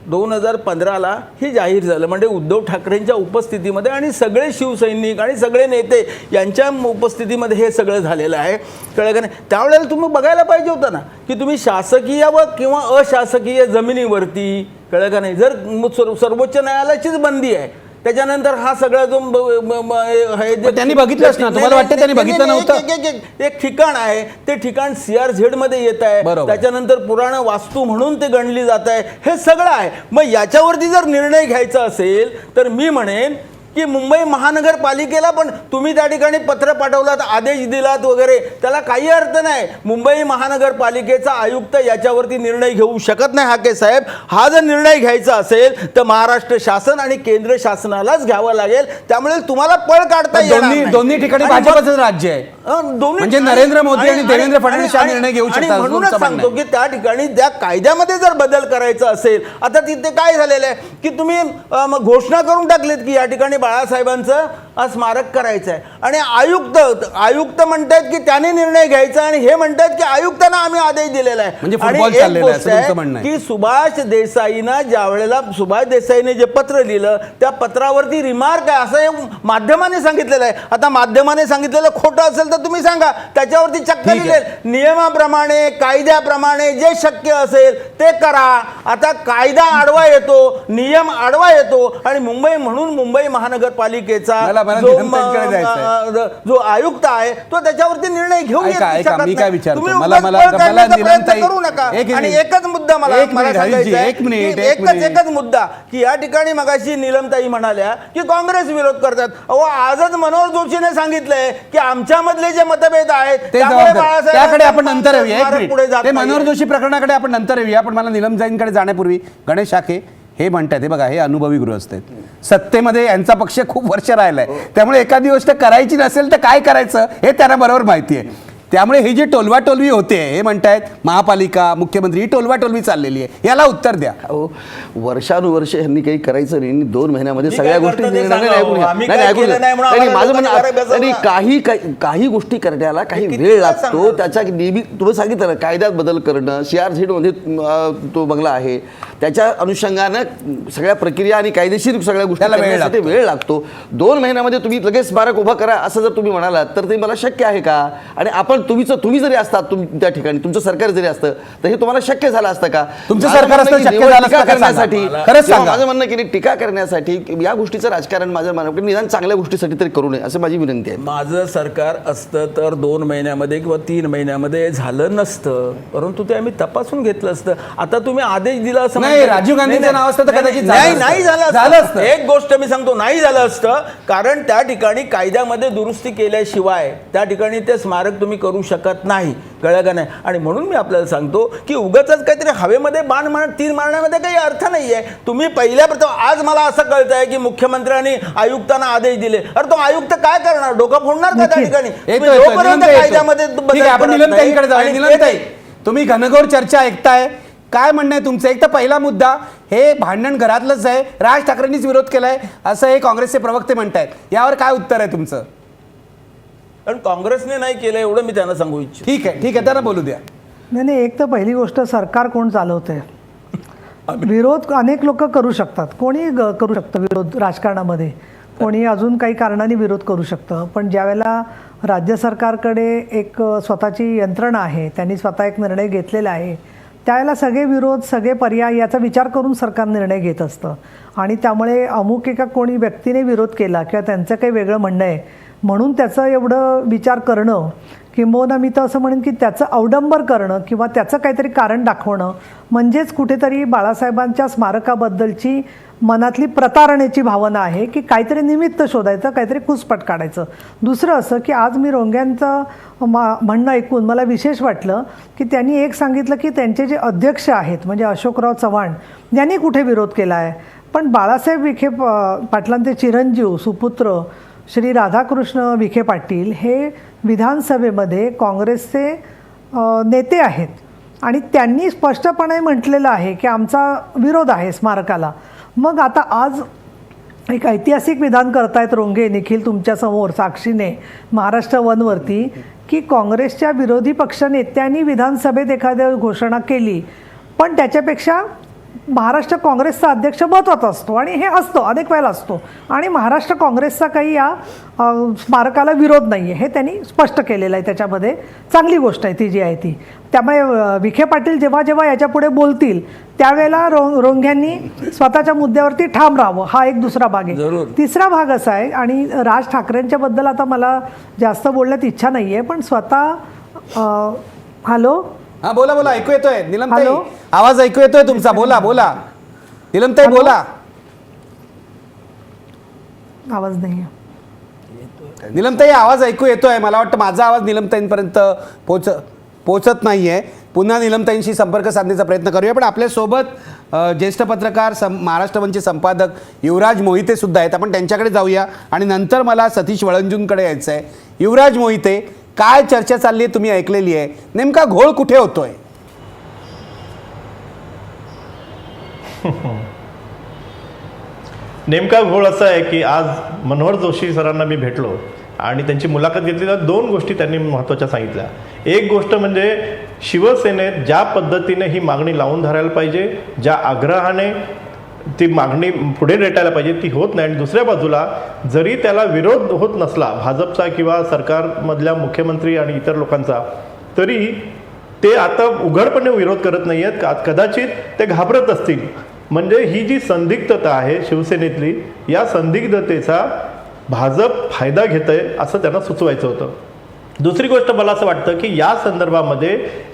2015ला हे जाहीर झालं, म्हणजे उद्धव ठाकरेंच्या उपस्थितीमध्ये आणि सगळे शिवसैनिक आणि सगळे नेते यांच्या उपस्थितीमध्ये हे सगळं झालेलं आहे, कळलं का नाही? त्यावेळेला तुम्ही बघायला पाहिजे होतं ना की तुम्ही शासकीय व किंवा अशासकीय जमिनीवरती, कळलं का नाही, जर सर्वोच्च न्यायालयाचीच बंदी आहे, त्याच्यानंतर हा सगळा जो त्यांनी बघितलंच ना? तुम्हाला वाटतं त्यांनी बघितलं नव्हतं? एक ठिकाण आहे, ते ठिकाण CRZ मध्ये येत आहे, त्याच्यानंतर पुराण वास्तू म्हणून ते गणली जात आहे, हे सगळं आहे. मग याच्यावरती जर निर्णय घ्यायचा असेल तर मी म्हणेन की मुंबई महानगरपालिकेला पण तुम्ही त्या ठिकाणी पत्र पाठवलात, आदेश दिलात वगैरे, त्याला काही अर्थ नाही. मुंबई महानगरपालिकेचा आयुक्त याच्यावरती निर्णय घेऊ शकत नाही. हाके साहेब, हा जर निर्णय घ्यायचा असेल तर महाराष्ट्र शासन आणि केंद्र शासनालाच घ्यावं लागेल. त्यामुळे तुम्हाला पळ काढता येणार नाही. दोन्ही ठिकाणी भाजपचं राज्य आहे. म्हणजे नरेंद्र मोदी आणि देवेंद्र फडणवीस हा निर्णय घेऊ शकतात. म्हणूनच सांगतो की त्या ठिकाणी त्या कायद्यामध्ये जर बदल करायचा असेल, आता तिथे काय झालेलं आहे की तुम्ही घोषणा करून टाकलीत की या ठिकाणी बाळासाहेबांचं स्मारक करायचं आहे, आणि आयुक्त म्हणतात की त्याने निर्णय घ्यायचा, आणि हे म्हणतात की आयुक्त आयुक्तांना आम्ही आदेश दिलेला आहे. म्हणजे आणि फुटबॉल एक चाललेला आहे, गोष्ट असं तुमचं म्हणणं आहे. की सुभाष देसाईनं ज्या वेळेला सुभाष देसाईने जे पत्र लिहिलं त्या पत्रावरती रिमार्क आहे असं एक माध्यमाने सांगितलेलं आहे. आता माध्यमाने सांगितलेलं खोटं असेल तर तुम्ही सांगा. त्याच्यावरती चक्क लिहिलेलं नियमाप्रमाणे कायद्याप्रमाणे जे शक्य असेल ते करा. आता कायदा आडवा येतो, नियम आडवा येतो आणि मुंबई म्हणून मुंबई महानगरपालिकेचा मला जो निलमताईंकडे जायचंय. जो आयुक्त आहे तो त्याच्यावरती निर्णय घेऊ ऐका, ऐका, मी काय विचारतो, तुम्ही मला- उगाच मला- पळ मला काढण्याचा प्रयत्न निलमताई- करू नका. एक आणि मिनिट. एकच मुद्दा मला एक मिनिट, सांगायचा हरीशजी, आहे एक मिनिट, की एक मिनिट. एकच मुद्दा की या ठिकाणी मगाशी निलमताई म्हणाल्या की काँग्रेस विरोध करतात. अहो आजच मनोहर जोशीने सांगितलंय की आमच्यामधले जे मतभेद आहेत ते त्यामुळे जबाबदार बाळासाहेब त्याकडे आपण नंतर येऊया. एक स्मारक पुढे मिनिट, जात ते मनोहर नाहीये. जोशी प्रकरणाकडे आपण नंतर येऊया. पण मला निलमताईंकडे जाण्यापूर्वी गणेश शाखे हे म्हणतात, हे बघा, हे अनुभवी गृहस्थ आहेत, सत्तेमध्ये यांचा पक्ष खूप वर्ष राहिलाय, त्यामुळे एखादी गोष्ट करायची नसेल तर काय करायचं हे त्यांना बरोबर माहिती आहे. त्यामुळे ही जी टोलवाटोलवी होते, हे म्हणतायत महापालिका मुख्यमंत्री, ही टोलवाटोलवी चाललेली आहे, याला उत्तर द्या. अहो, वर्षानुवर्ष ह्यांनी काही करायचं नाही. 2 महिन्यामध्ये मी सगळ्या काय गोष्टी करतो ते नाही, नाही, सांगा. ऐकून घ्या. आम्ही नाही, काय ऐकून केलं घ्या. नाही म्हणून नाही, आम्हाला माझं म्हणणं लोकांनी करायला नाही, बसवलं. काही गोष्टी करण्याला काही किती वेळ वेळा लागतो. सांगणार? त्याच्या नेहमी तुम्ही सांगितलं ना, कायद्यात बदल करणं, CRZ मध्ये तो बंगला आहे, त्याच्या अनुषंगानं सगळ्या प्रक्रिया आणि कायदेशीर सगळ्या गोष्टी त्याला वेळ करण्यासाठी वेळ लागतो. 2 महिन्यामध्ये तुम्ही लगेच स्मारक उभा करा असं जर तुम्ही म्हणालात तर ते मला शक्य आहे का? आणि आपण तुम्ही जरी असतात त्या ठिकाणी, तुमचं सरकार जरी असतं तर हे तुम्हाला शक्य झालं असतं का? तुमचं माझं सरकार म्हणणं असतं की शक्य निवड झालं टीका असतं का? करण्यासाठी सांगा. खरंच किंवा सांगा. माझं म्हणणं की टीका करण्यासाठी या गोष्टीचं राजकारण माझ्या मनात निदान चांगल्या गोष्टीसाठी तरी करू नये असं माझी विनंती आहे. माझं सरकार असतं तर 2 महिन्यामध्ये किंवा 3 महिन्यामध्ये झालं नसतं, परंतु ते आम्ही तपासून घेतलं असतं. आता तुम्ही आदेश दिला असं नाही, म्हणताय. राजीव गांधींचं नाही, नाव असतं तर नाही, कदाचित नाही, झालं नाही असतं. झालं झालं असतं. असतं. एक गोष्ट मी सांगतो, नाही झालं असतं, कारण त्या ठिकाणी कायद्यामध्ये दुरुस्ती केल्याशिवाय त्या ठिकाणी ते स्मारक तुम्ही करू शकत नाही, कळलं का नाही? आणि म्हणून मी आपल्याला सांगतो की उगाच काहीतरी हवेमध्ये बाण तीर मारण्यामध्ये काही अर्थ नाहीये. तुम्ही पहिल्या प्रथम आज मला असं कळतंय की मुख्यमंत्र्यांनी आयुक्तांना आदेश दिले. अरे तो आयुक्त काय करणार? डोकं फोडणार का त्या ठिकाणी? येतो, तुम्ही येतो, जोपर्यंत निलमताई येतो. कायद्यामध्ये ठीक बदल आहे, आपण करत निलमताईंकडे नाही जाऊया. आणि निलमताई, तुम्ही घनघोर चर्चा ऐकताय, काय म्हणणं आहे तुमचं? एक तर पहिला मुद्दा, हे भांडण घरातलंच आहे, राज ठाकरेंनीच विरोध केलाय असं हे काँग्रेसचे प्रवक्ते म्हणतायत, यावर काय उत्तर आहे तुमचं? कारण काँग्रेसने नाही केलं एवढं मी त्यांना सांगू इच्छितो. ठीक आहे, ठीक आहे, त्यांना बोलू द्या. नाही, एक तर पहिली गोष्ट, सरकार कोण चालवतंय? विरोध अनेक लोक करू शकतात, कोणी करू शकतं विरोध राजकारणामध्ये, कोणी अजून काही कारणाने विरोध करू शकतं. पण ज्यावेळेला राज्य सरकारकडे एक स्वतःची यंत्रणा आहे, त्यांनी स्वतः एक निर्णय घेतलेला आहे, त्यावेळेला सगळे विरोध, सगळे पर्याय याचा विचार करून सरकार निर्णय घेत असतं. आणि त्यामुळे अमुक एका कोणी व्यक्तीने विरोध केला किंवा त्यांचं काही वेगळं म्हणणं आहे म्हणून त्याचं एवढं विचार करणं, किंबहुना मी तर असं म्हणेन की त्याचं अवडंबर करणं किंवा त्याचं काहीतरी कारण दाखवणं म्हणजेच कुठेतरी बाळासाहेबांच्या स्मारकाबद्दलची मनातली प्रतारणेची भावना आहे की काहीतरी निमित्त शोधायचं, काहीतरी कुसपट काढायचं. दुसरं असं की आज मी रोंग्यांचं म्हणणं ऐकून मला विशेष वाटलं की त्यांनी एक सांगितलं की त्यांचे जे अध्यक्ष आहेत म्हणजे अशोकराव चव्हाण यांनी कुठे विरोध केला आहे. पण बाळासाहेब विखे पाटलांचे चिरंजीव सुपुत्र श्री राधाकृष्ण विखे पाटील हे विधानसभेमध्ये काँग्रेसचे नेते आहेत आणि त्यांनी स्पष्टपणे म्हटलेलं आहे की आमचा विरोध आहे स्मारकाला. मग आता आज एक ऐतिहासिक विधान करतायत रोंगे निखिल तुमच्यासमोर साक्षीने महाराष्ट्र वनवरती की काँग्रेसच्या विरोधी पक्षनेत्यांनी विधानसभेत एखाद्या घोषणा केली पण त्याच्यापेक्षा महाराष्ट्र काँग्रेसचा अध्यक्ष महत्त्वाचा असतो आणि हे असतं, अनेक वेळेला असतो आणि महाराष्ट्र काँग्रेसचा काही या स्मारकाला विरोध नाही आहे हे त्यांनी स्पष्ट केलेलं आहे. त्याच्यामध्ये चांगली गोष्ट आहे ती जी आहे ती. त्यामुळे विखे पाटील जेव्हा जेव्हा याच्यापुढे बोलतील त्यावेळेला रोंघ्यांनी स्वतःच्या मुद्द्यावरती ठाम राहावं, हा एक दुसरा भाग आहे. तिसरा भाग असा आहे आणि राज ठाकरेंच्याबद्दल आता मला जास्त बोलण्यात इच्छा नाही आहे पण स्वतः हॅलो हा बोला बोला, ऐकू येतोय निलमताई, हॅलो? आवाज ऐकू येतोय तुमचा, बोला बोला निलमताई बोला. आवाज नाही आहे. निलमताई आवाज ऐकू येतोय, मला वाटतं माझा आवाज निलमताईंपर्यंत पोचत नाहीये. पुन्हा निलमताईंशी संपर्क साधण्याचा प्रयत्न करूया. पण आपल्यासोबत ज्येष्ठ पत्रकार महाराष्ट्र वनचे संपादक युवराज मोहिते सुद्धा आहेत, आपण त्यांच्याकडे जाऊया आणि नंतर मला सतीश वळंजूंकडे यायचं आहे. युवराज मोहिते, काय चर्चा चालली आहे तुम्ही ऐकलेली आहे, नेमका घोळ कुठे होतोय? नेमका घोळ असा आहे की आज मनोहर जोशी सरांना मी भेटलो आणि त्यांची मुलाखत घेतली तर दोन गोष्टी त्यांनी महत्त्वाच्या सांगितल्या. एक गोष्ट म्हणजे शिवसेनेत ज्या पद्धतीने ही मागणी लावून धरायला पाहिजे, ज्या आग्रहाने ती मागणी पुढे रेटायला पाहिजे ती होत नाही. आणि दुसऱ्या बाजूला जरी त्याला विरोध होत नसला भाजपचा किंवा सरकारमधल्या मुख्यमंत्री आणि इतर लोकांचा, तरी ते आता उघडपणे विरोध करत नाही आहेत. कदाचित ते घाबरत असतील. म्हणजे ही जी संदिग्धता आहे शिवसेनेतली, या संदिग्धतेचा भाजप फायदा घेत आहे असं त्यांना सुचवायचं होतं. दुसरी गोष्ट मला असं वाटतं की या संदर्भामध्ये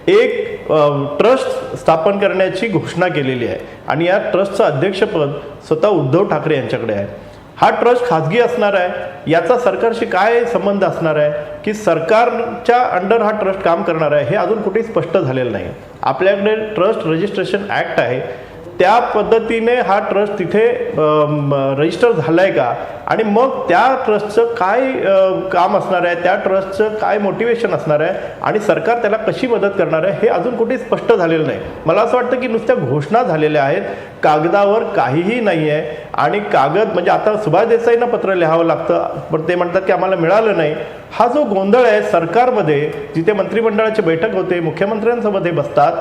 एक ट्रस्ट स्थापन करण्याची घोषणा केलेली आहे आणि या ट्रस्टचं अध्यक्षपद स्वतः उद्धव ठाकरे यांच्याकडे आहे. हा ट्रस्ट खाजगी असणार आहे. याचा सरकारशी काय संबंध असणार आहे की सरकारच्या अंडर हा ट्रस्ट काम करणार आहे हे अजून कुठेही स्पष्ट झालेलं नाही. आपल्याकडे ट्रस्ट रजिस्ट्रेशन ॲक्ट आहे, त्या पद्धतीने हा ट्रस्ट तिथे रजिस्टर झाला आहे का, आणि मग त्या ट्रस्टचं काय काम असणार आहे, त्या ट्रस्टचं काय मोटिवेशन असणार आहे आणि सरकार त्याला कशी मदत करणार आहे हे अजून कुठेही स्पष्ट झालेलं नाही. मला असं वाटतं की नुसत्या घोषणा झालेल्या आहेत, कागदावर काहीही नाही आहे. आणि कागद म्हणजे आता सुभाष देसाईंना पत्र लिहावं लागतं, पण ते म्हणतात की आम्हाला मिळालं नाही. हा जो गोंधळ आहे सरकारमध्ये, जिथे मंत्रिमंडळाची बैठक होते, मुख्यमंत्र्यांसोबत हे बसतात,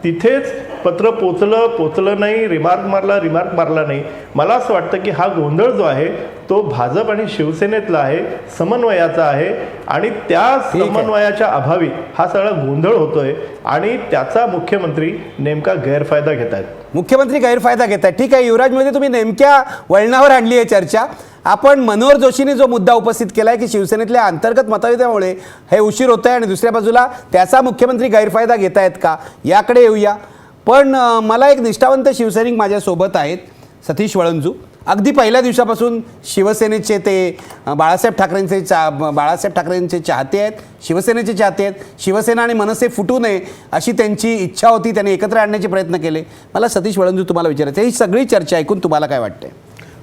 तिथेच पत्र पोचलं नाही, रिमार्क मारला नाही. मला असं वाटतं की हा गोंधळ जो आहे तो भाजप आणि शिवसेनेतला आहे, समन्वयाचा आहे आणि त्या समन्वयाच्या अभावी हा सगळा गोंधळ होतोय आणि त्याचा मुख्यमंत्री नेमका गैरफायदा घेत आहेत. मुख्यमंत्री गैरफायदा घेत आहेत. ठीक आहे युवराजमध्ये तुम्ही नेमक्या वळणावर आणली आहे चर्चा. आपण मनोहर जोशीने जो मुद्दा उपस्थित केला आहे की शिवसेनेतल्या अंतर्गत मतभेदामुळे हे उशीर होत आहे आणि दुसऱ्या बाजूला त्याचा मुख्यमंत्री गैरफायदा घेत आहेत का, याकडे येऊया. पण मला एक निष्ठावंत शिवसैनिक माझ्यासोबत आहेत, सतीश वळंजू. अगदी पहिल्या दिवसापासून शिवसेनेचे ते बाळासाहेब ठाकरेंचे चाहते आहेत, शिवसेनेचे चाहते आहेत. शिवसेना आणि मनसे फुटू नये अशी त्यांची इच्छा होती, त्यांनी एकत्र आणण्याचे प्रयत्न केले. मला सतीश वळंजू तुम्हाला विचारायचं, ही सगळी चर्चा ऐकून तुम्हाला काय वाटते?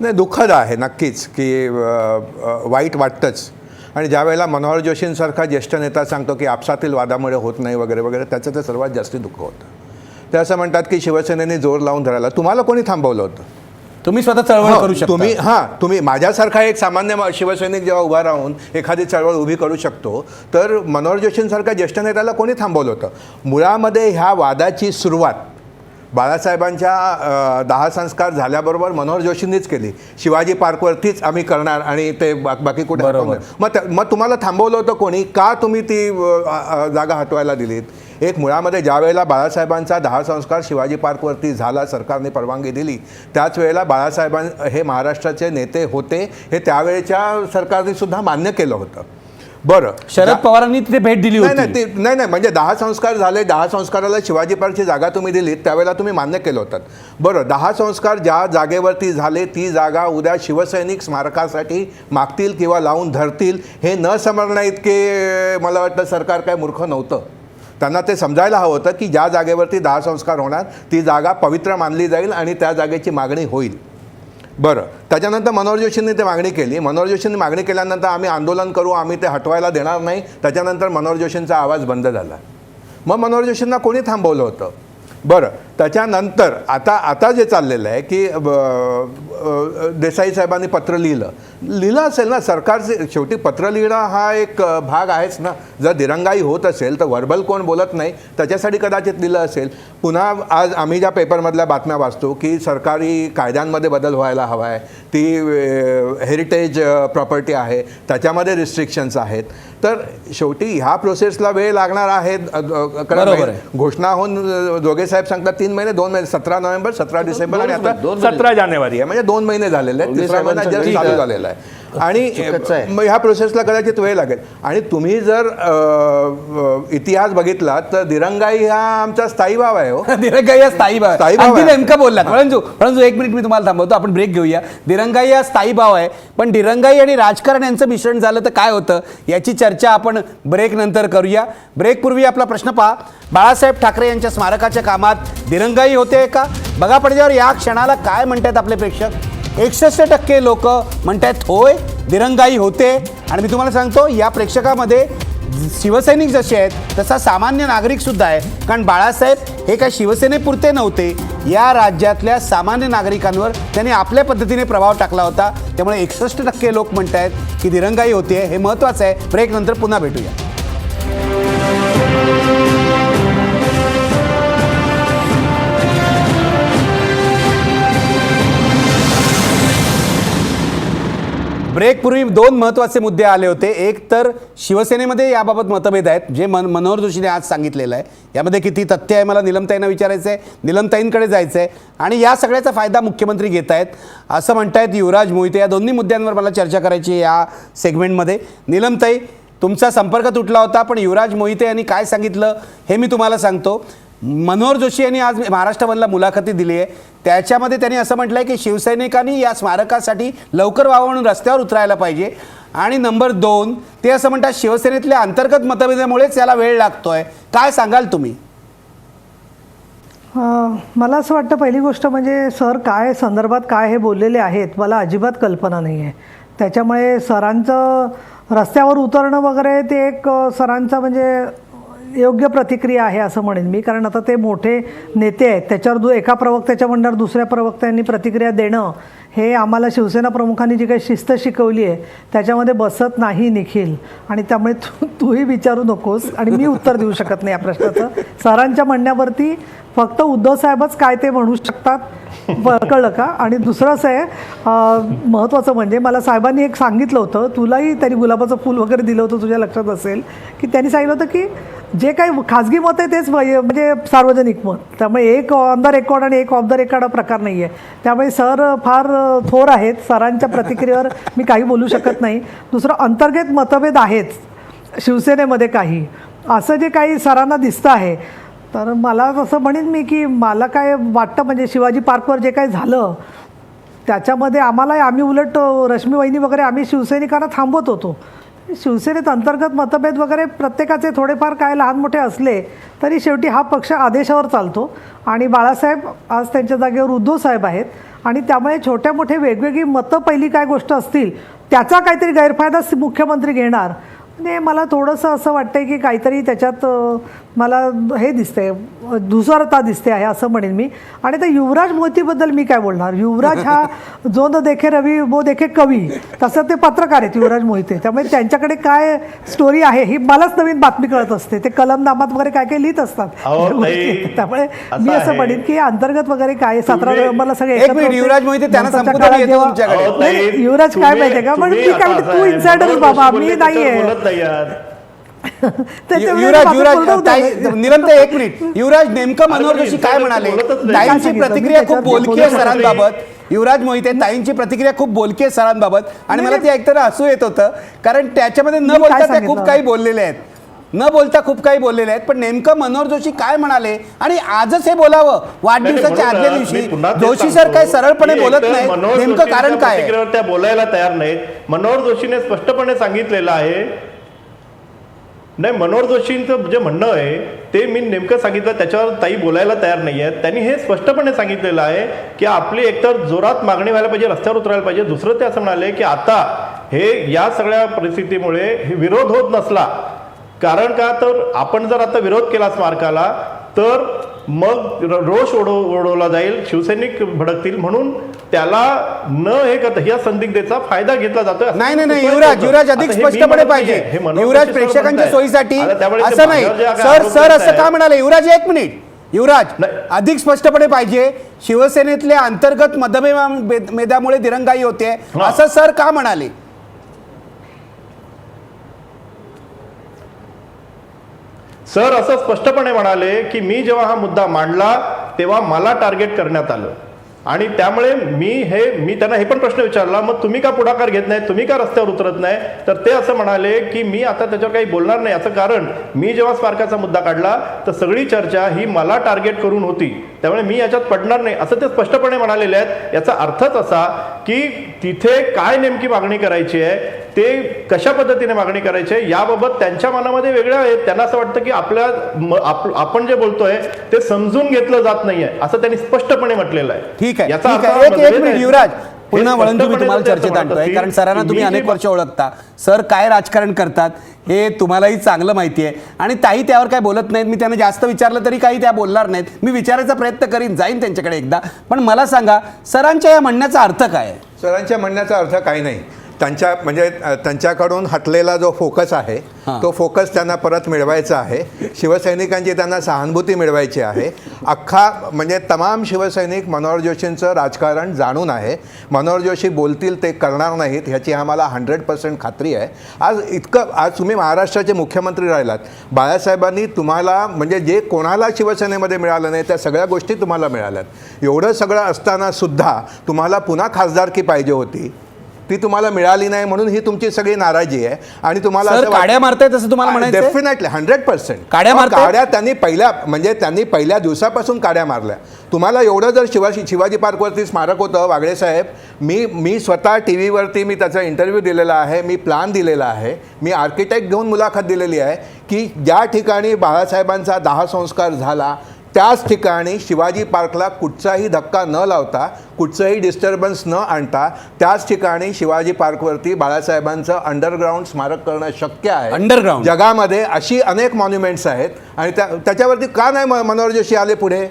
नाही, दुःखद आहे नक्कीच की वाईट वाटतंच. आणि ज्या वेळेला मनोहर जोशींसारखा ज्येष्ठ नेता सांगतो की आपसातील वादामुळे होत नाही वगैरे वगैरे, त्याचं तर सर्वात जास्त दुःख होतं. ते असं म्हणतात की शिवसेनेने जोर लावून धरायला, तुम्हाला कोणी थांबवलं होतं? तुम्ही स्वतः चळवळ करू शकता. तुम्ही माझ्यासारखा एक सामान्य शिवसैनिक जेव्हा उभा राहून एखादी चळवळ उभी करू शकतो, तर मनोहर जोशींसारख्या ज्येष्ठ नेत्याला कोणी थांबवलं होतं? मुळामध्ये ह्या वादाची सुरुवात बाळासाहेबांच्या 10 संस्कार झाल्याबरोबर मनोहर जोशींनीच केली. शिवाजी पार्कवरतीच आम्ही करणार आणि ते बाकी कुठे हटवणार. मग तुम्हाला थांबवलं होतं कोणी? का तुम्ही ती जागा हटवायला दिलीत? एक मुळामध्ये ज्या वेळेला बाळासाहेबांचा 10 संस्कार शिवाजी पार्कवरती झाला, सरकारने परवानगी दिली, त्याच वेळेला बाळासाहेबां हे महाराष्ट्राचे नेते होते हे त्यावेळेच्या सरकारने सुद्धा मान्य केलं होतं. बरं, शरद पवारांनी तिथे भेट दिली होती. नाही म्हणजे 10 संस्कार झाले, 10 संस्काराला शिवाजी पार्कची जागा तुम्ही दिलीत, त्यावेळेला तुम्ही मान्य केलं होतं. बरं, 10 संस्कार ज्या जागेवरती झाले ती जागा उद्या शिवसैनिक स्मारकासाठी मागतील किंवा लावून धरतील हे न समजण्या इतके मला वाटतं सरकार काय मूर्ख नव्हतं. त्यांना ते समजायला हवं होतं की ज्या जागेवरती 10 संस्कार होणार ती जागा पवित्र मानली जाईल आणि त्या जागेची मागणी होईल. बरं, त्याच्यानंतर मनोहर जोशींनी ते मागणी केली. मनोहर जोशींनी मागणी केल्यानंतर आम्ही आंदोलन करू, आम्ही ते हटवायला देणार नाही. त्याच्यानंतर मनोहर जोशींचा आवाज बंद झाला. मग मनोहर जोशींना कोणी थांबवलं होतं? बरं, त्याच्यानंतर आता जे चाललेलं आहे की देसाई साहेबांनी पत्र लिहिलं असेल ना. सरकारचे शेवटी पत्र लिहिणं हा एक भाग आहेच ना. जर दिरंगाई होत असेल तर व्हर्बल कोण बोलत नाही, त्याच्यासाठी कदाचित लिहिलं असेल. पुन्हा आज आम्ही ज्या पेपरमधल्या बातम्या वाचतो की सरकारी कायद्यांमध्ये बदल व्हायला हवा आहे, ती हेरिटेज प्रॉपर्टी आहे, त्याच्यामध्ये रिस्ट्रिक्शन्स आहेत. तर शेवटी ह्या प्रोसेसला वेळ लागणार आहे. घोषणा होऊन जोगे साहेब सांगतात 3 महिने, 2 महिने, 17 नोव्हेंबर, 17 डिसेंबर आणि आता 17 जानेवारी आहे, म्हणजे 2 महिने झालेले आहेत. 3रा महिना जस्ट चालू झालेला आहे आणि ह्या प्रोसेसला कदाचित वेळ लागेल. आणि तुम्ही जर इतिहास बघितला तर दिरंगाई हा आमचा स्थायी भाव आहे. हो, दिरंगाई हा स्थायी भाव आहे. अगदी नेमकं बोललात. वळंजू 1 मिनिट मी तुम्हाला थांबवतो, आपण ब्रेक घेऊया. दिरंगाई हा स्थायी भाव आहे, पण दिरंगाई आणि राजकारण यांचं मिश्रण झालं तर काय होतं याची चर्चा आपण ब्रेक नंतर करूया. ब्रेकपूर्वी आपला प्रश्न पहा, बाळासाहेब ठाकरे यांच्या स्मारकाच्या कामात दिरंगाई होते का? बघा पडद्यावर या क्षणाला काय म्हणतात आपले प्रेक्षक. 61% लोक म्हणतात होय दिरंगाई होते. आणि मी तुम्हाला सांगतो या प्रेक्षकामध्ये शिवसैनिक जसे आहेत तसा सामान्य नागरिक सुद्धा आहे. कारण बाळासाहेब हे काय शिवसेनेपुरते नव्हते, या राज्यातल्या सामान्य नागरिकांवर त्यांनी आपल्या पद्धतीने प्रभाव टाकला होता. त्यामुळे 61% लोक म्हणत आहेत की दिरंगाई होते. हे महत्त्वाचं आहे. ब्रेक नंतर पुन्हा भेटूया. ब्रेकपूर्वी दोन महत्त्वाचे मुद्दे आले होते. एक तर शिवसेनेमध्ये याबाबत मतभेद आहेत, जे मनोहर जोशीने आज सांगितलेलं आहे. यामध्ये किती तथ्य आहे मला निलमताईंना विचारायचं आहे, निलमताईंकडे जायचं आहे. आणि या सगळ्याचा फायदा मुख्यमंत्री घेत आहेत असं म्हणतायत युवराज मोहिते. या दोन्ही मुद्द्यांवर मला चर्चा करायची आहे या सेगमेंटमध्ये. निलमताई, तुमचा संपर्क तुटला होता, पण युवराज मोहिते यांनी काय सांगितलं हे मी तुम्हाला सांगतो. मनोहर जोशी यांनी आज महाराष्ट्र बनला मुलाखती दिली आहे. त्याच्यामध्ये त्यांनी असं म्हटलं आहे की शिवसैनिकांनी या स्मारकासाठी लवकर व्हावं म्हणून रस्त्यावर उतरायला पाहिजे. आणि नंबर 2, ते असं म्हणतात शिवसेनेतल्या अंतर्गत मतभेदामुळेच याला वेळ लागतोय. काय सांगाल तुम्ही? मला असं वाटतं पहिली गोष्ट म्हणजे सर काय संदर्भात काय हे बोललेले आहेत मला अजिबात कल्पना नाही आहे. त्याच्यामुळे सरांचं रस्त्यावर उतरणं वगैरे ते एक सरांचं म्हणजे योग्य प्रतिक्रिया आहे असं म्हणेन मी. कारण आता ते मोठे नेते आहेत, त्याच्यावर एका प्रवक्त्याच्या मंडळावर दुसऱ्या प्रवक्त्यांनी प्रतिक्रिया देणं हे आम्हाला शिवसेना प्रमुखांनी जी काही शिस्त शिकवली आहे त्याच्यामध्ये बसत नाही निखिल. आणि त्यामुळे तूही विचारू नकोस आणि मी उत्तर देऊ शकत नाही या प्रश्नाचं. सरांच्या म्हणण्यावरती फक्त उद्धव साहेबच काय ते म्हणू शकतात, कळलं का? आणि दुसरं असं आहे महत्त्वाचं म्हणजे मला साहेबांनी एक सांगितलं होतं, तुलाही त्यांनी गुलाबाचं फूल वगैरे दिलं होतं तुझ्या लक्षात असेल, की त्यांनी सांगितलं होतं की जे काही खाजगी मत आहे तेच म्हणजे सार्वजनिक मत. त्यामुळे एक ऑन द रेकॉर्ड आणि एक ऑफ द रेकॉर्ड हा प्रकार नाही आहे. त्यामुळे सर फार थोर आहेत. सरांच्या प्रतिक्रियेवर मी काही बोलू शकत नाही. दुसरं अंतर्गत मतभेद आहेच शिवसेनेमध्ये काही, असं जे काही सरांना दिसतं आहे. तर मला असं म्हणेन मी की मला काय वाटतं म्हणजे शिवाजी पार्कवर जे काही झालं त्याच्यामध्ये आम्ही उलट रश्मी वहिनी वगैरे आम्ही शिवसैनिकांना थांबवत होतो. शिवसेनेत अंतर्गत मतभेद वगैरे प्रत्येकाचे थोडेफार काय लहान मोठे असले तरी शेवटी हा पक्ष आदेशावर चालतो. आणि बाळासाहेब आज त्यांच्या जागेवर उद्धव साहेब आहेत. आणि त्यामुळे छोट्या मोठे वेगवेगळी मतं पहिली काय गोष्ट असतील त्याचा काहीतरी गैरफायदा मुख्यमंत्री घेणार. म्हणजे मला थोडंसं असं वाटतंय की काहीतरी त्याच्यात मला हे दिसतंय, धुसरता दिसते आहे असं म्हणेन मी. आणि त्या युवराज मोहितेबद्दल मी काय बोलणार. युवराज हा जो न देखे रवी वो देखे कवी, तसं ते पत्रकार आहेत युवराज मोहिते. त्यामुळे त्यांच्याकडे काय स्टोरी आहे ही मलाच नवीन बातमी कळत असते. ते कलमनामात वगैरे काय काय लिहित असतात. त्यामुळे मी असं म्हणेन की अंतर्गत वगैरे काय 17 नोव्हेंबरला सगळे युवराज मोहिते त्यांना युवराज काय माहितीये का, म्हणून मी काय म्हणते तू इन्सायडर बाबा मी नाहीये. निरंतर एक मिनिट. युवराज, नेमकं मनोहर जोशी काय म्हणाले? ताईंची प्रतिक्रिया खूप बोलकी आहे सरांबाबत. युवराज मोहिते, ताईंची प्रतिक्रिया खूप बोलकी आहे सरांबाबत. आणि मला ती ऐकताना हसू येत होतं कारण त्याच्यामध्ये न बोलता ते खूप काही बोललेले आहेत, पण नेमकं मनोहर जोशी काय म्हणाले आणि आजच हे बोलावं वाढदिवसाच्या आदल्या दिवशी? जोशी सर काय सरळपणे बोलत नाही, नेमकं कारण काय? त्या बोलायला तयार नाहीत. मनोहर जोशीने स्पष्टपणे सांगितलेलं आहे. नाही, मनोहर जोशींचं जे म्हणणं आहे ते मी नेमकं सांगितलं, त्याच्यावर ताई बोलायला तयार नाही आहेत. त्यांनी हे स्पष्टपणे सांगितलेलं आहे की आपली एकतर जोरात मागणी व्हायला पाहिजे, रस्त्यावर उतरायला पाहिजे. दुसरं ते असं म्हणाले की आता हे या सगळ्या परिस्थितीमुळे हे विरोध होत नसला, कारण का तर आपण जर आता विरोध केला स्मारकाला तर मग रोष ओढवला जाईल, शिवसैनिक भडकतील, म्हणून त्याला न हे करता या संदिग्धतेचा फायदा घेतला जातोय. नाही युवराज अधिक स्पष्टपणे पाहिजे. युवराज, प्रेक्षकांच्या सोयीसाठी असं नाही. सर असं का म्हणाले? युवराज एक मिनिट. युवराज, अधिक स्पष्टपणे पाहिजे. शिवसेनेतल्या अंतर्गत मतभेदामुळे दिरंगाई होते असं सर का म्हणाले? सर असं स्पष्टपणे म्हणाले की मी जेव्हा हा मुद्दा मांडला तेव्हा मला टार्गेट करण्यात आलं आणि त्यामुळे मी त्यांना हे पण प्रश्न विचारला, मग तुम्ही का पुढाकार घेत नाही, तुम्ही का रस्त्यावर उतरत नाही? तर ते असं म्हणाले की मी आता त्याच्यावर काही बोलणार नाही, याचं कारण मी जेव्हा स्मारकाचा मुद्दा काढला तर सगळी चर्चा ही मला टार्गेट करून होती, त्यामुळे मी याच्यात पडणार नाही असं ते स्पष्टपणे म्हणालेले आहेत. याचा अर्थच असा की तिथे काय नेमकी मागणी करायची आहे, ते कशा पद्धतीने मागणी करायची आहे याबाबत त्यांच्या मनामध्ये वेगळं आहे. त्यांना असं वाटतं की आपण जे बोलतोय ते समजून घेतलं जात नाहीये असं त्यांनी स्पष्टपणे म्हटलेलं आहे. ठीक आहे. एक मिनिट युवराज, पुन्हा हे वळंजू मी स्पष्टपणे तुम्हाला जर चर्चेत म्हणत आणतोय असतील कारण सरांना की तुम्ही मी अनेक जी वर्ष ओळखता. सर काय राजकारण करतात हे तुम्हालाही चांगलं माहिती आहे आणि ताई त्यावर काय बोलत नाहीत. मी त्यांना जास्त विचारलं तरी काही त्या बोलणार नाहीत. मी विचारायचा प्रयत्न करीन, जाईन त्यांच्याकडे एकदा. पण मला सांगा सरांच्या या म्हणण्याचा अर्थ काय आहे? सरांच्या म्हणण्याचा अर्थ काही नाही. त्यांच्याकडून हटलेला जो फोकस आहे तो फोकस त्यांना परत मिळवायचा आहे. शिवसैनिकांची त्यांना सहानुभूती मिळवायची आहे. अख्खा म्हणजे तमाम शिवसैनिक मनोहर जोशींचं राजकारण जाणून आहे. मनोहर जोशी बोलतील ते करणार नाहीत ह्याची आम्हाला 100% खात्री आहे. आज तुम्ही महाराष्ट्राचे मुख्यमंत्री राहिलात. बाळासाहेबांनी तुम्हाला म्हणजे जे कोणाला शिवसेनेमध्ये मिळालं नाही त्या सगळ्या गोष्टी तुम्हाला मिळाल्यात. एवढं सगळं असताना सुद्धा तुम्हाला पुन्हा खासदारकी पाहिजे होती, ती तुम्हाला मिळाली नाही म्हणून ही तुमची सगळी नाराजी आहे. आणि तुम्हाला सर काड्या मारतायत असं तुम्हाला म्हणायचं? डेफिनेटली 100% काड्या मारतायत? काड्या त्यांनी पहिल्या दिवसापासून काड्या मारल्या. तुम्हाला एवढं जर शिवाजी पार्कवरती स्मारक होतं वागळे साहेब, मी स्वतः टी व्हीवरती मी त्याचा इंटरव्ह्यू दिलेला आहे, मी प्लान दिलेला आहे, मी आर्किटेक्ट घेऊन मुलाखत दिलेली आहे की ज्या ठिकाणी बाळासाहेबांचा 10 संस्कार झाला त्याच ठिकाणी शिवाजी पार्कला कुठचाही धक्का न लावता, कुठचंही डिस्टर्बन्स न आणता त्याच ठिकाणी शिवाजी पार्कवरती बाळासाहेबांचं अंडरग्राऊंड स्मारक करणं शक्य आहे. अंडरग्राऊंड जगामध्ये अशी अनेक मॉन्युमेंट्स आहेत आणि त्याच्यावरती का नाही मनोहर जोशी आले पुढे?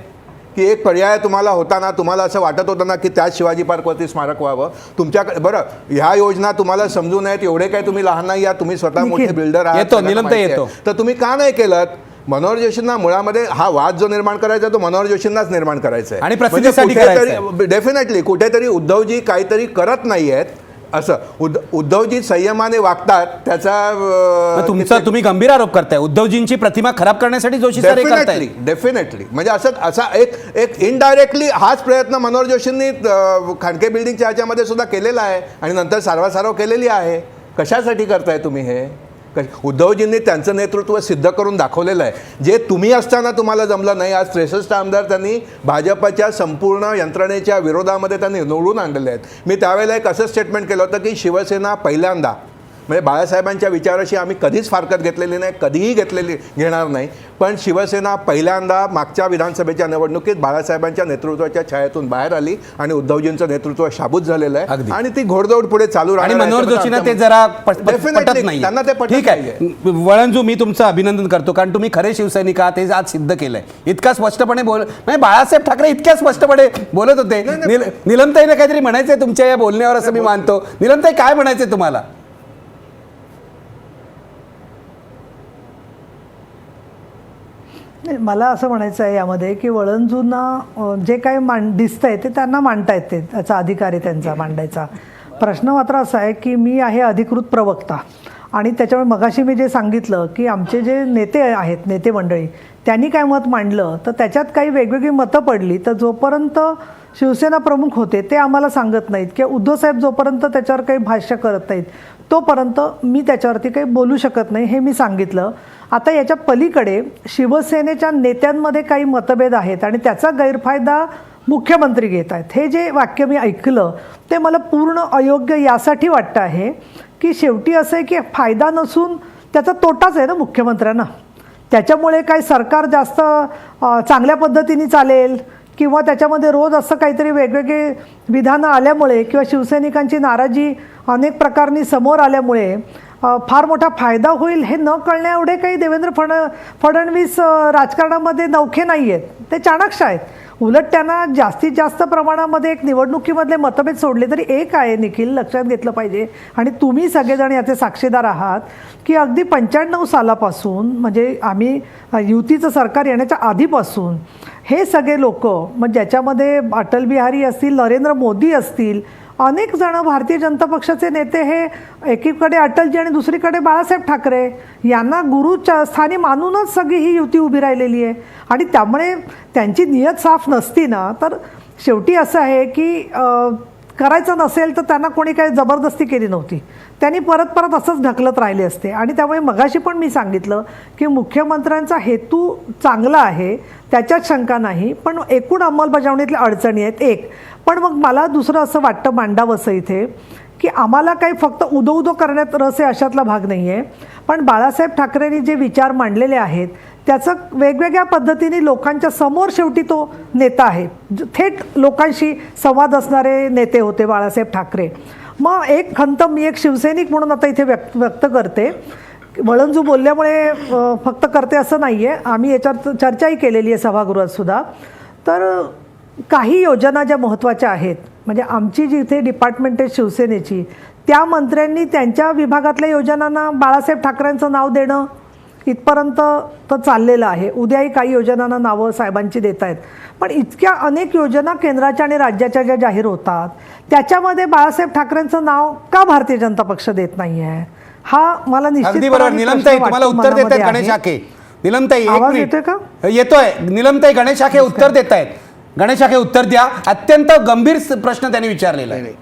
की एक पर्याय तुम्हाला होता ना, तुम्हाला असं वाटत होतं ना की त्याच शिवाजी पार्कवरती स्मारक व्हावं. तुमच्याकडे बरं ह्या योजना तुम्हाला समजून आहेत, एवढे काय तुम्ही लहान नाही या, तुम्ही स्वतः मोठे बिल्डर आहात, येतो, सगळ्यांना निलमताई माहिती आहे. येतो. तर तुम्ही का नाही केलं? मनोहर जोशींना मुळामध्ये हा वाद जो निर्माण करायचा आहे तो मनोहर जोशींनाच निर्माण करायचा आहे आणि प्रसिद्धीसाठी करायचं डेफिनेटली कुठेतरी उद्धवजी काहीतरी करत नाही आहेत असं. उद्धवजी संयमाने वागतात त्याचा तुम्ही गंभीर आरोप करताय. उद्धवजींची प्रतिमा खराब करण्यासाठी जोशी सर हे करताय. डेफिनेटली म्हणजे असा एक इनडायरेक्टली हाच प्रयत्न मनोहर जोशींनी खांडके बिल्डिंगच्या ह्याच्यामध्ये सुद्धा केलेला आहे आणि नंतर सारवासारव केलेली आहे. कशासाठी करताय तुम्ही हे? उद्धवजींनी त्यांचं नेतृत्व सिद्ध करून दाखवलेलं आहे, जे तुम्ही असताना तुम्हाला जमलं नाही. आज 63 आमदार त्यांनी भाजपच्या संपूर्ण यंत्रणेच्या विरोधामध्ये त्यांनी निवडून आणलेले आहेत. मी त्यावेळेला एक असं स्टेटमेंट केलं होतं की शिवसेना पहिल्यांदा म्हणजे बाळासाहेबांच्या विचाराशी आम्ही कधीच फारकत घेतलेली नाही, कधीही घेणार नाही, पण शिवसेना पहिल्यांदा मागच्या विधानसभेच्या निवडणुकीत बाळासाहेबांच्या नेतृत्वाच्या छायेतून बाहेर आली आणि उद्धवजींचं नेतृत्व शाबूत झालेलं आहे आणि ती घोडदौड पुढे चालू आणि राहणार आहे. मनोहर जोशींना ते जरा पटत नाही. त्यांना ते पटत ठीक आहे. वळंजू मी तुमचं अभिनंदन करतो कारण तुम्ही खरे शिवसैनिक आहात हे आज सिद्ध केलंय. इतका स्पष्टपणे म्हणजे बाळासाहेब ठाकरे इतक्या स्पष्टपणे बोलत होते. निलमताईने काहीतरी म्हणायचंय तुमच्या या बोलण्यावर असं मी मानतो. निलमताई काय म्हणायचंय तुम्हाला? मला असं म्हणायचं आहे यामध्ये की वळंजूंना जे काही दिसतंय ते त्यांना मांडता येते, त्याचा अधिकार आहे त्यांचा मांडायचा. प्रश्न मात्र असा आहे की मी आहे अधिकृत प्रवक्ता आणि त्याच्यामुळे मगाशी मी जे सांगितलं की आमचे जे नेते आहेत, नेते मंडळी, त्यांनी काय मत मांडलं तर त्याच्यात काही वेगवेगळी मतं पडली. तर जोपर्यंत शिवसेना प्रमुख होते ते आम्हाला सांगत नाहीत किंवा उद्धवसाहेब जोपर्यंत त्याच्यावर काही भाष्य करत नाहीत तोपर्यंत मी त्याच्यावरती काही बोलू शकत नाही, हे मी सांगितलं. आता याच्या पलीकडे शिवसेनेच्या नेत्यांमध्ये काही मतभेद आहेत आणि त्याचा गैरफायदा मुख्यमंत्री घेत आहेत. हे जे वाक्य मी ऐकलं ते मला पूर्ण अयोग्य यासाठी वाटतं आहे की शेवटी असं आहे की फायदा नसून त्याचा तोटाच आहे ना मुख्यमंत्र्यांना. त्याच्यामुळे काय सरकार जास्त चांगल्या पद्धतीने चालेल किंवा त्याच्यामध्ये रोज असं काहीतरी वेगवेगळे विधानं आल्यामुळे किंवा शिवसैनिकांची नाराजी अनेक प्रकारांनी समोर आल्यामुळे फार मोठा फायदा होईल हे न कळण्या एवढे काही देवेंद्र फडणवीस राजकारणामध्ये नवखे नाही आहेत, ते चाणाक्ष आहेत. उलट त्यांना जास्तीत जास्त प्रमाणामध्ये एक निवडणुकीमधले मतभेद सोडले तरी एक आहे निखिल, लक्षात घेतलं पाहिजे आणि तुम्ही सगळेजण याचे साक्षीदार आहात की अगदी 95 सालापासून म्हणजे आम्ही युतीचं सरकार येण्याच्या आधीपासून हे सगळे लोक मग ज्याच्यामध्ये अटल बिहारी असतील, नरेंद्र मोदी असतील, अनेक जण भारतीय जनता पक्षाचे नेते हे एकीकडे अटलजी आणि दुसरीकडे बाळासाहेब ठाकरे यांना गुरुच्या स्थानी मानूनच सगळी ही युती उभी राहिलेली आहे. आणि त्यामुळे त्यांची नियत साफ नसती ना तर शेवटी असं आहे की करायचं नसेल तर त्यांना कोणी काही जबरदस्ती केली नव्हती, त्यांनी परत असंच ढकलत राहिले असते. आणि त्यामुळे मगाशी पण मी सांगितलं की मुख्यमंत्र्यांचा हेतू चांगला आहे, त्याच्यात शंका नाही, पण एकूण अंमलबजावणीतल्या अडचणी आहेत एक. पण मग मला दुसरं असं वाटतं मांडावंसं इथे की आम्हाला काही फक्त उदो करण्यात रस आहे अशातला भाग नाही आहे, पण बाळासाहेब ठाकरेंनी जे विचार मांडलेले आहेत त्याचं वेगवेगळ्या पद्धतीने लोकांच्या समोर शेवटी तो नेता आहे, थेट लोकांशी संवाद असणारे नेते होते बाळासाहेब ठाकरे. मग एक खंत मी एक शिवसैनिक म्हणून आता इथे व्यक्त करते. वळंजू बोलल्यामुळे फक्त करते असं नाही आहे, आम्ही याच्यावर चर्चाही केलेली आहे सभागृहात सुद्धा. तर काही योजना ज्या महत्त्वाच्या आहेत, म्हणजे आमची जिथे डिपार्टमेंट आहे शिवसेनेची, त्या मंत्र्यांनी त्यांच्या विभागातल्या योजनांना बाळासाहेब ठाकरेंचं नाव देणं इथपर्यंत तर चाललेलं आहे. उद्याही काही योजनांना नावं साहेबांची देत आहेत. पण इतक्या अनेक योजना केंद्राच्या आणि राज्याच्या ज्या जाहीर होतात त्याच्यामध्ये बाळासाहेब ठाकरेंचं नाव का भारतीय जनता पक्ष देत नाही आहे, हा मला अगदी बरोबर. निलमताई तुम्हाला उत्तर देत आहेत गणेश आखे. निलमताई एक आवाज मिनिट. येतोय का? येतोय. निलमताई गणेश आखे उत्तर देत आहेत. गणेश आखे उत्तर द्या. अत्यंत गंभीर प्रश्न त्यांनी विचारलेला आहे.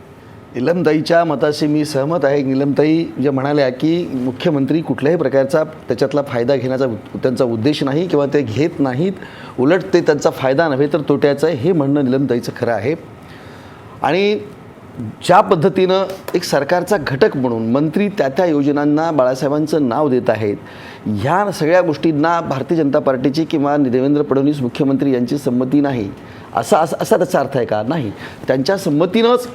नीलमताईच्या मताशी मी सहमत आहे. नीलमताई जे म्हणाल्या की मुख्यमंत्री कुठल्याही प्रकारचा त्याच्यातला फायदा घेण्याचा त्यांचा उद्देश नाही किंवा ते घेत नाहीत, उलट ते त्यांचा फायदा नव्हे तर तोट्याचा आहे, हे म्हणणं नीलमताईचं खरं आहे. आणि ज्या पद्धतीनं एक सरकारचा घटक म्हणून मंत्री त्या योजनांना बाळासाहेबांचं नाव देत आहेत, ह्या सगळ्या गोष्टींना भारतीय जनता पार्टीची किंवा देवेंद्र फडणवीस मुख्यमंत्री यांची संमती नाही असा त्याचा अर्थ आहे का? नाही, त्यांच्या संमतीनंच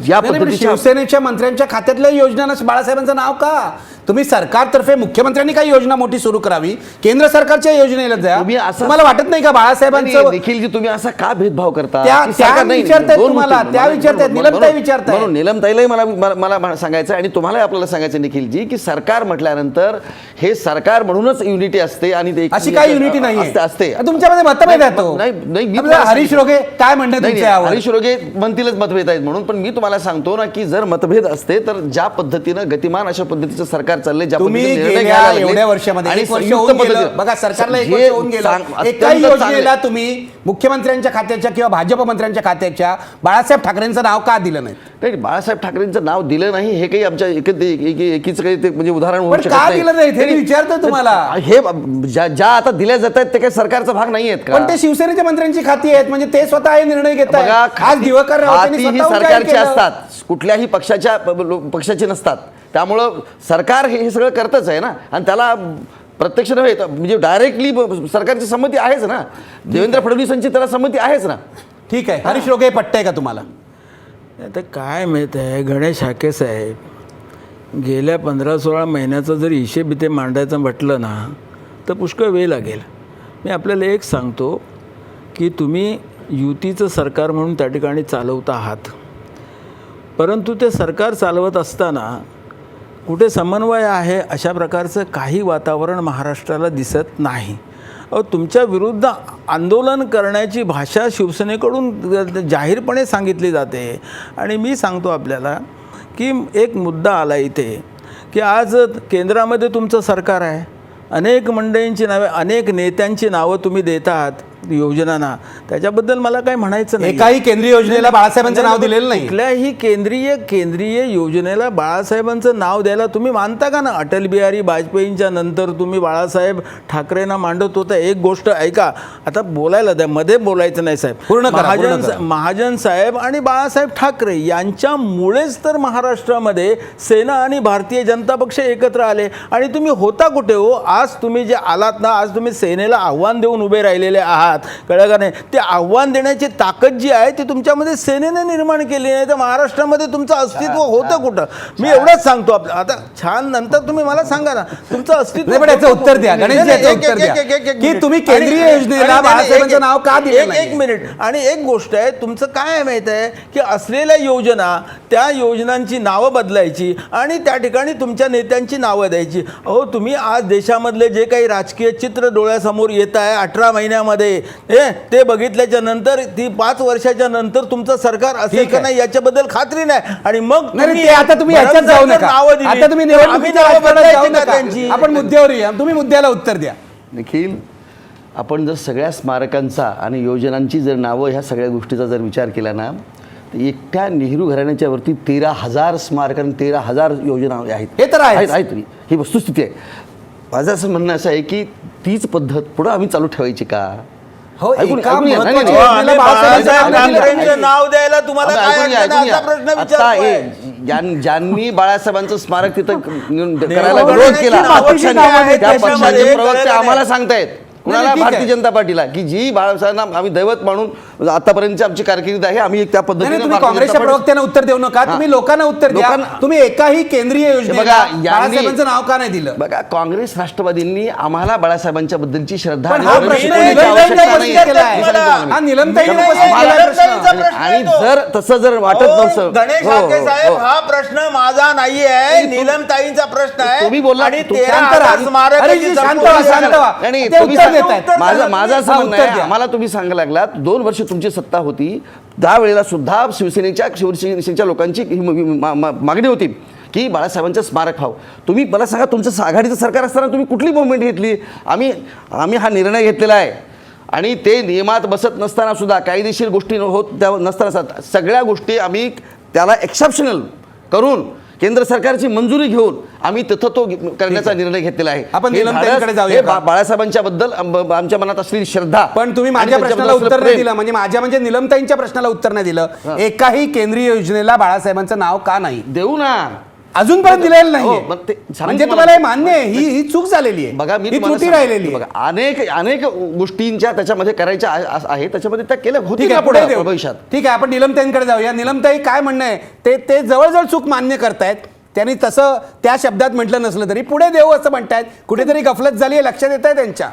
या पद्धतीच्या शिवसेनेच्या मंत्र्यांच्या खात्यातल्या योजनांना बाळासाहेबांचं नाव का? तुम्ही सरकारतर्फे मुख्यमंत्र्यांनी काही योजना मोठी सुरू करावी, केंद्र सरकारच्या योजनेला द्या. तुम्हाला वाटत नाही का बाळासाहेबांचं? निखिलजी तुम्ही असा का भेदभाव करता? विचारतायत तुम्हाला, त्या विचारतायत, निलमताई विचारतायत. म्हणून निलमताईलाही मला सांगायचं आणि तुम्हालाही आपल्याला सांगायचं निखिलजी की सरकार म्हटल्यानंतर हे सरकार म्हणूनच युनिटी असते आणि अशी काही युनिटी नाही असते. तुमच्यामध्ये मतभेद आहेत. नाही, हरीश रोगे काय म्हणतात? हरीश रोगे म्हणतीलच मतभेद आहेत म्हणून, पण मी तुम्हाला सांगतो ना की जर मतभेद असते तर ज्या पद्धतीनं गतिमान अशा पद्धतीचं सरकार चाललंय, ज्या तुम्ही पद्धतीने निर्णय गेल्या घ्यायला लागले एवढ्या वर्षामध्ये आणि एक वर्ष संयुक्त होऊन गेलं. पद्धतीने- बघा सरकारला एक हे वर्ष होऊन गेलं. अत्यंत एकाही चांगले- योजनेला तुम्ही मुख्यमंत्र्यांच्या खात्याच्या किंवा भाजप मंत्र्यांच्या खात्याच्या बाळासाहेब ठाकरेंचं नाव का दिलं नाही? नाही, बाळासाहेब ठाकरेंचं नाव दिलं नाही हे काही आमच्या एकीचं काही ते म्हणजे उदाहरण होऊ पण शकत का दिलं नाही ते मी विचारतो तुम्हाला. हे ज्या आता दिल्या जात आहेत ते काही सरकारचा भाग नाही आहेत पण का? ते शिवसेनेच्या मंत्र्यांची खाती आहेत, म्हणजे ते स्वतः हे निर्णय घेत बघा, आहेत. आज दिवाकर रावतेंनी खाती ही स्वतःहून काय सरकारची केलं? असतात, कुठल्याही पक्षाची नसतात. त्यामुळं सरकार हे सगळं करतच आहे ना, आणि त्याला प्रत्यक्ष नव्हे तर म्हणजे डायरेक्टली सरकारची संमती आहेच ना, देवेंद्र फडणवीसांची त्याला संमती आहेच ना. ठीक आहे. हरीश रोगे पटतंय का तुम्हाला? आता काय माहीत आहे गणेश हाके साहेब, गेल्या 15-16 महिन्याचा जर हिशेब इथे मांडायचं म्हटलं ना तर पुष्कळ वेळ लागेल. मी आपल्याला एक सांगतो की तुम्ही युतीचं सरकार म्हणून त्या ठिकाणी चालवत आहात, परंतु ते सरकार चालवत असताना कुठे समन्वय आहे अशा प्रकारचं काही वातावरण महाराष्ट्राला दिसत नाही. तुमच्या विरुद्ध आंदोलन करण्याची भाषा शिवसेनेकडून जाहीरपणे सांगितली जाते. आणि मी सांगतो आपल्याला की एक मुद्दा आला इथे की आज केंद्रामध्ये तुमचं सरकार आहे, अनेक मंडळींची नावे, अनेक नेत्यांची नावं तुम्ही देत आहात योजनांना, त्याच्याबद्दल मला काय म्हणायचं नाही. एकाही केंद्रीय योजनेला बाळासाहेबांचं नाव दिलेलं नाही. कुठल्याही केंद्रीय योजनेला बाळासाहेबांचं नाव द्यायला तुम्ही मानता का ना? अटल बिहारी वाजपेयींच्या नंतर तुम्ही बाळासाहेब ठाकरेंना मांडत होता. एक गोष्ट ऐका, आता बोलायला द्या, मध्ये बोलायचं नाही साहेब. पूर्ण करा. महाजन साहेब आणि बाळासाहेब ठाकरे यांच्यामुळेच तर महाराष्ट्रामध्ये सेना आणि भारतीय जनता पक्ष एकत्र आले. आणि तुम्ही होता कुठे हो? आज तुम्ही जे आलात ना, आज तुम्ही सेनेला आव्हान देऊन उभे राहिलेले आहात, कळलं का नाही? ते आव्हान देण्याची ताकद जी आहे ती तुमच्यामध्ये सेनेने निर्माण केली, नाही तर महाराष्ट्रामध्ये तुमचं अस्तित्व होतं कुठं? मी एवढंच सांगतो आपलं. आता छान, नंतर तुम्ही मला सांगा ना तुमचं अस्तित्व. याचं उत्तर द्या गणेश, उत्तर द्या की तुम्ही केंद्रीय योजनेला बाळासाहेबांचं नाव का दिलं नाही? एक मिनिट. आणि एक गोष्ट आहे, तुमचं काय आहे माहित आहे की असलेल्या योजना, त्या योजनांची नावं बदलायची आणि त्या ठिकाणी तुमच्या नेत्यांची नावं द्यायची. अहो तुम्ही आज देशामधले जे काही राजकीय चित्र डोळ्यासमोर येत आहे 18 महिन्यामध्ये, ते बघितल्याच्या नंतर ती 5 वर्षाच्या नंतर तुमचं सरकार असेल का नाही याच्याबद्दल खात्री नाही. आणि मग आता तुम्ही याच्यात जाऊ नका. आता तुम्ही निवडणुकीच्या राजकारणात जाऊ नका. आपण मुद्द्यावर या, तुम्ही मुद्द्याला उत्तर द्या. निखिल, आपण जर सगळ्या स्मारकांचा आणि योजनांची जर नावं ह्या सगळ्या गोष्टीचा जर विचार केला ना, तर एकट्या नेहरू घराण्याच्या वरती 13,000 स्मारक आणि 13,000 योजना आहेत. हे तर आहेच. आहेत. ही वस्तुस्थिती आहे. माझं असं म्हणणं असं आहे की तीच पद्धत पुढं आम्ही चालू ठेवायची का? हो, ऐकून- एका ऐकून घ्या. नाही, महत्त्वाच्या नाही, योजनेला नाही. बाळासाहेबांचं बाळासाहेब नाव दिलं. ठाकरेंचं नाव द्यायला तुम्हाला आम्ही काय ऐकून घ्या, अडचण आहे? ऐकून घ्या. असा प्रश्न आता विचारतोय. ज्यांनी बाळासाहेबांचं स्मारक तिथं करायला देवावर विरोध गणेशची केला नावं पक्षाने, नावं आहेत त्या त्याच्यामध्ये. पक्षाचे प्रवक्ते कळलं आम्हाला नाही. सांगतायत कुणाला नाही, ठीक आहे. भारतीय जनता पार्टीला की जी बाळासाहेबांना आम्ही दैवत म्हणून आतापर्यंतची आमची कारकीर्द आहे आम्ही त्या नाही, पद्धतीने नाही, तुम्ही भारतीय काँग्रेसच्या जनता पार्टी- प्रवक्त्यांना उत्तर देऊ नका, तुम्ही लोकांना उत्तर द्या. लोकांना- तुम्ही एकाही केंद्रीय योजनेला बघा, यांनी- बाळासाहेबांचं नाव का नाही दिलं? बघा काँग्रेस राष्ट्रवादींनी आम्हाला बाळासाहेबांच्या बद्दलची श्रद्धा पण आणि हा आदर प्रश्न शिकवण्याची निलमताईंनी आवश्यकता उपस्थित नाहीये. केलाय. मी सांगतो तुम्हाला. हा निलमताईंनी नाही, उपस्थित नाही, केलाय निलमताईंचा प्रश्न. प्रश्न आणि आहे तो. जर तसं जर वाटत नसतं गणेश हो, हाके हो, साहेब हो. हा प्रश्न माझा नाही आहे नीलमताईंचा प्रश्न आहे तुम्ही बोलला- आणि तू 13 शांत राहा. हजार स्मारकाची अरे जी, शांत संपूर्ण व्हा, शांत व्हा. नाही, नाही, ते तुम्ही उत्तर सांगा. देत आहेत. माझं असं हा, म्हणणं उत्तर आहे द्या. आम्हाला तुम्ही सांगा लागलात 2 वर्ष तुमची सत्ता होती त्यावेळेला सुद्धा शिवसेनेच्या लोकांची ही मागणी होती की बाळासाहेबांचं स्मारक व्हावं. तुम्ही मला सांगा तुमचं आघाडीचं सरकार असताना तुम्ही कुठली मुवमेंट घेतली? आम्ही हा निर्णय घेतलेला आहे आणि ते नियमात बसत नसताना सुद्धा कायदेशीर गोष्टी होत नसताना सगळ्या गोष्टी आम्ही त्याला एक्सेप्शनल करून केंद्र सरकारची मंजुरी घेऊन आम्ही तिथं तो करण्याचा निर्णय घेतलेला आहे. आपण हे निलमताईंकडे धाडस, जाऊया हे का? बाळासाहेबांच्या बद्दल आमच्या मनात असलेली श्रद्धा पण तुम्ही आणि माझ्या त्यांच्याबद्दल प्रश्नाला असलेलं उत्तर नाही प्रेम. दिलं, म्हणजे निलमताईंच्या प्रश्नाला उत्तर नाही दिलं. एकाही केंद्रीय योजनेला बाळासाहेबांचं नाव का नाही देऊ ना अजूनपर्यंत दिलेलं हो, नाहीये. मग ते सांगून म्हणजे तुम्हाला- तुम्हाला हे मान्य आहे ही चूक झालेली आहे, बघा मी ही तुम्हाला त्रुटी सांगतो, राहिलेली आहे. बघा अनेक गोष्टींच्या त्याच्यामध्ये करायच्या आहे त्याच्यामध्ये त्या केल्या होतील ठीक आहे, ना पुढे पुढे देऊ. भविष्यात. ठीक आहे, आपण निलमताईंकडे जाऊया. निलमताई काय म्हणणं आहे ते जवळजवळ चूक मान्य करतायत. त्यांनी तसं त्या शब्दात म्हटलं नसलं तरी पुढे देऊ असं म्हणतायत. कुठेतरी गफलत झाली आहे लक्षात येत आहे त्यांच्या.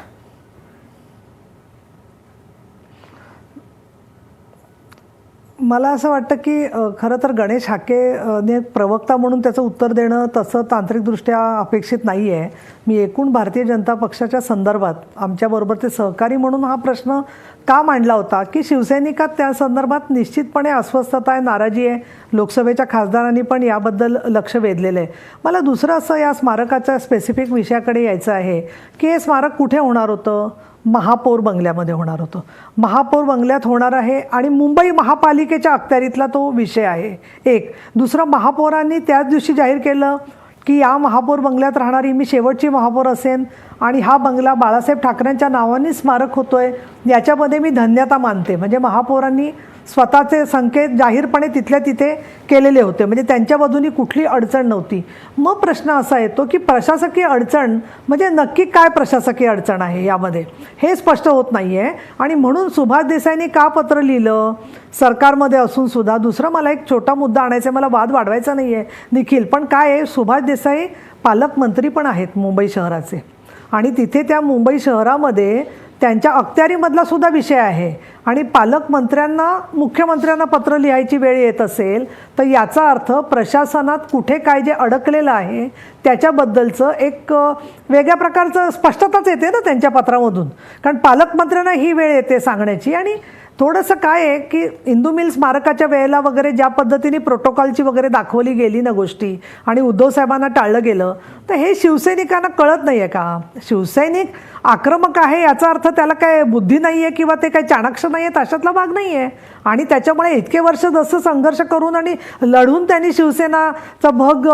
मला असं वाटतं की खरं तर गणेश हाके ने प्रवक्ता म्हणून त्याचं उत्तर देणं तसं तांत्रिकदृष्ट्या अपेक्षित नाही आहे. मी एकूण भारतीय जनता पक्षाच्या संदर्भात आमच्याबरोबर ते सहकारी म्हणून हा प्रश्न का मांडला होता की शिवसैनिकात त्या संदर्भात निश्चितपणे अस्वस्थता आहे, नाराजी आहे. लोकसभेच्या खासदारांनी पण याबद्दल लक्ष वेधलेलं आहे. मला दुसरं असं या स्मारकाच्या स्पेसिफिक विषयाकडे यायचं आहे की हे स्मारक कुठे होणार होतं? महापौर बंगल्यामध्ये होणार होतं. महापौर बंगल्यात होणार आहे आणि मुंबई महापालिकेच्या अखत्यारीतला तो विषय आहे एक. दुसरं, महापौरांनी त्याच दिवशी जाहीर केलं की या महापौर बंगल्यात राहणारी मी शेवटची महापौर असेन आणि हा बंगला बाळासाहेब ठाकरेंच्या नावाने स्मारक होतोय याच्यामध्ये मी धन्यता मानते. म्हणजे महापौरांनी स्वतःचे संकेत जाहीरपणे तिथल्या तिथे केलेले होते, म्हणजे त्यांच्या बाजूनी कुठली अडचण नव्हती. मग प्रश्न असा येतो की प्रशासकीय अडचण म्हणजे नक्की काय प्रशासकीय अडचण आहे यामध्ये हे स्पष्ट होत नाही आहे. आणि म्हणून सुभाष देसाईंनी का पत्र लिहिलं सरकारमध्ये असून सुद्धा? दुसरं, मला एक छोटा मुद्दा आणायचा आहे, मला वाद वाढवायचा नाही आहे निखिल, पण काय आहे, सुभाष देसाई पालकमंत्री पण आहेत मुंबई शहराचे आणि तिथे त्या मुंबई शहरामध्ये त्यांच्या अखत्यारीमधला सुद्धा विषय आहे आणि पालकमंत्र्यांना मुख्यमंत्र्यांना पत्र लिहायची वेळ येत असेल तर याचा अर्थ प्रशासनात कुठे काय जे अडकलेलं आहे त्याच्याबद्दलचं एक वेगळ्या प्रकारचं स्पष्टताच येते ना त्यांच्या पत्रामधून. कारण पालकमंत्र्यांना ही वेळ येते सांगण्याची. आणि थोडंसं काय आहे की इंदू मिल स्मारकाच्या वेळेला वगैरे ज्या पद्धतीने प्रोटोकॉलची वगैरे दाखवली गेली ना गोष्टी आणि उद्धव साहेबांना टाळलं गेलं तर हे शिवसैनिकांना कळत नाही आहे का? शिवसैनिक आक्रमक आहे याचा अर्थ त्याला काय बुद्धी नाही आहे किंवा ते काही चाणाक्ष नाही आहेत अशातला भाग नाही आहे. आणि त्याच्यामुळे इतके वर्ष जसं संघर्ष करून आणि लढून त्यांनी शिवसेनाचा भग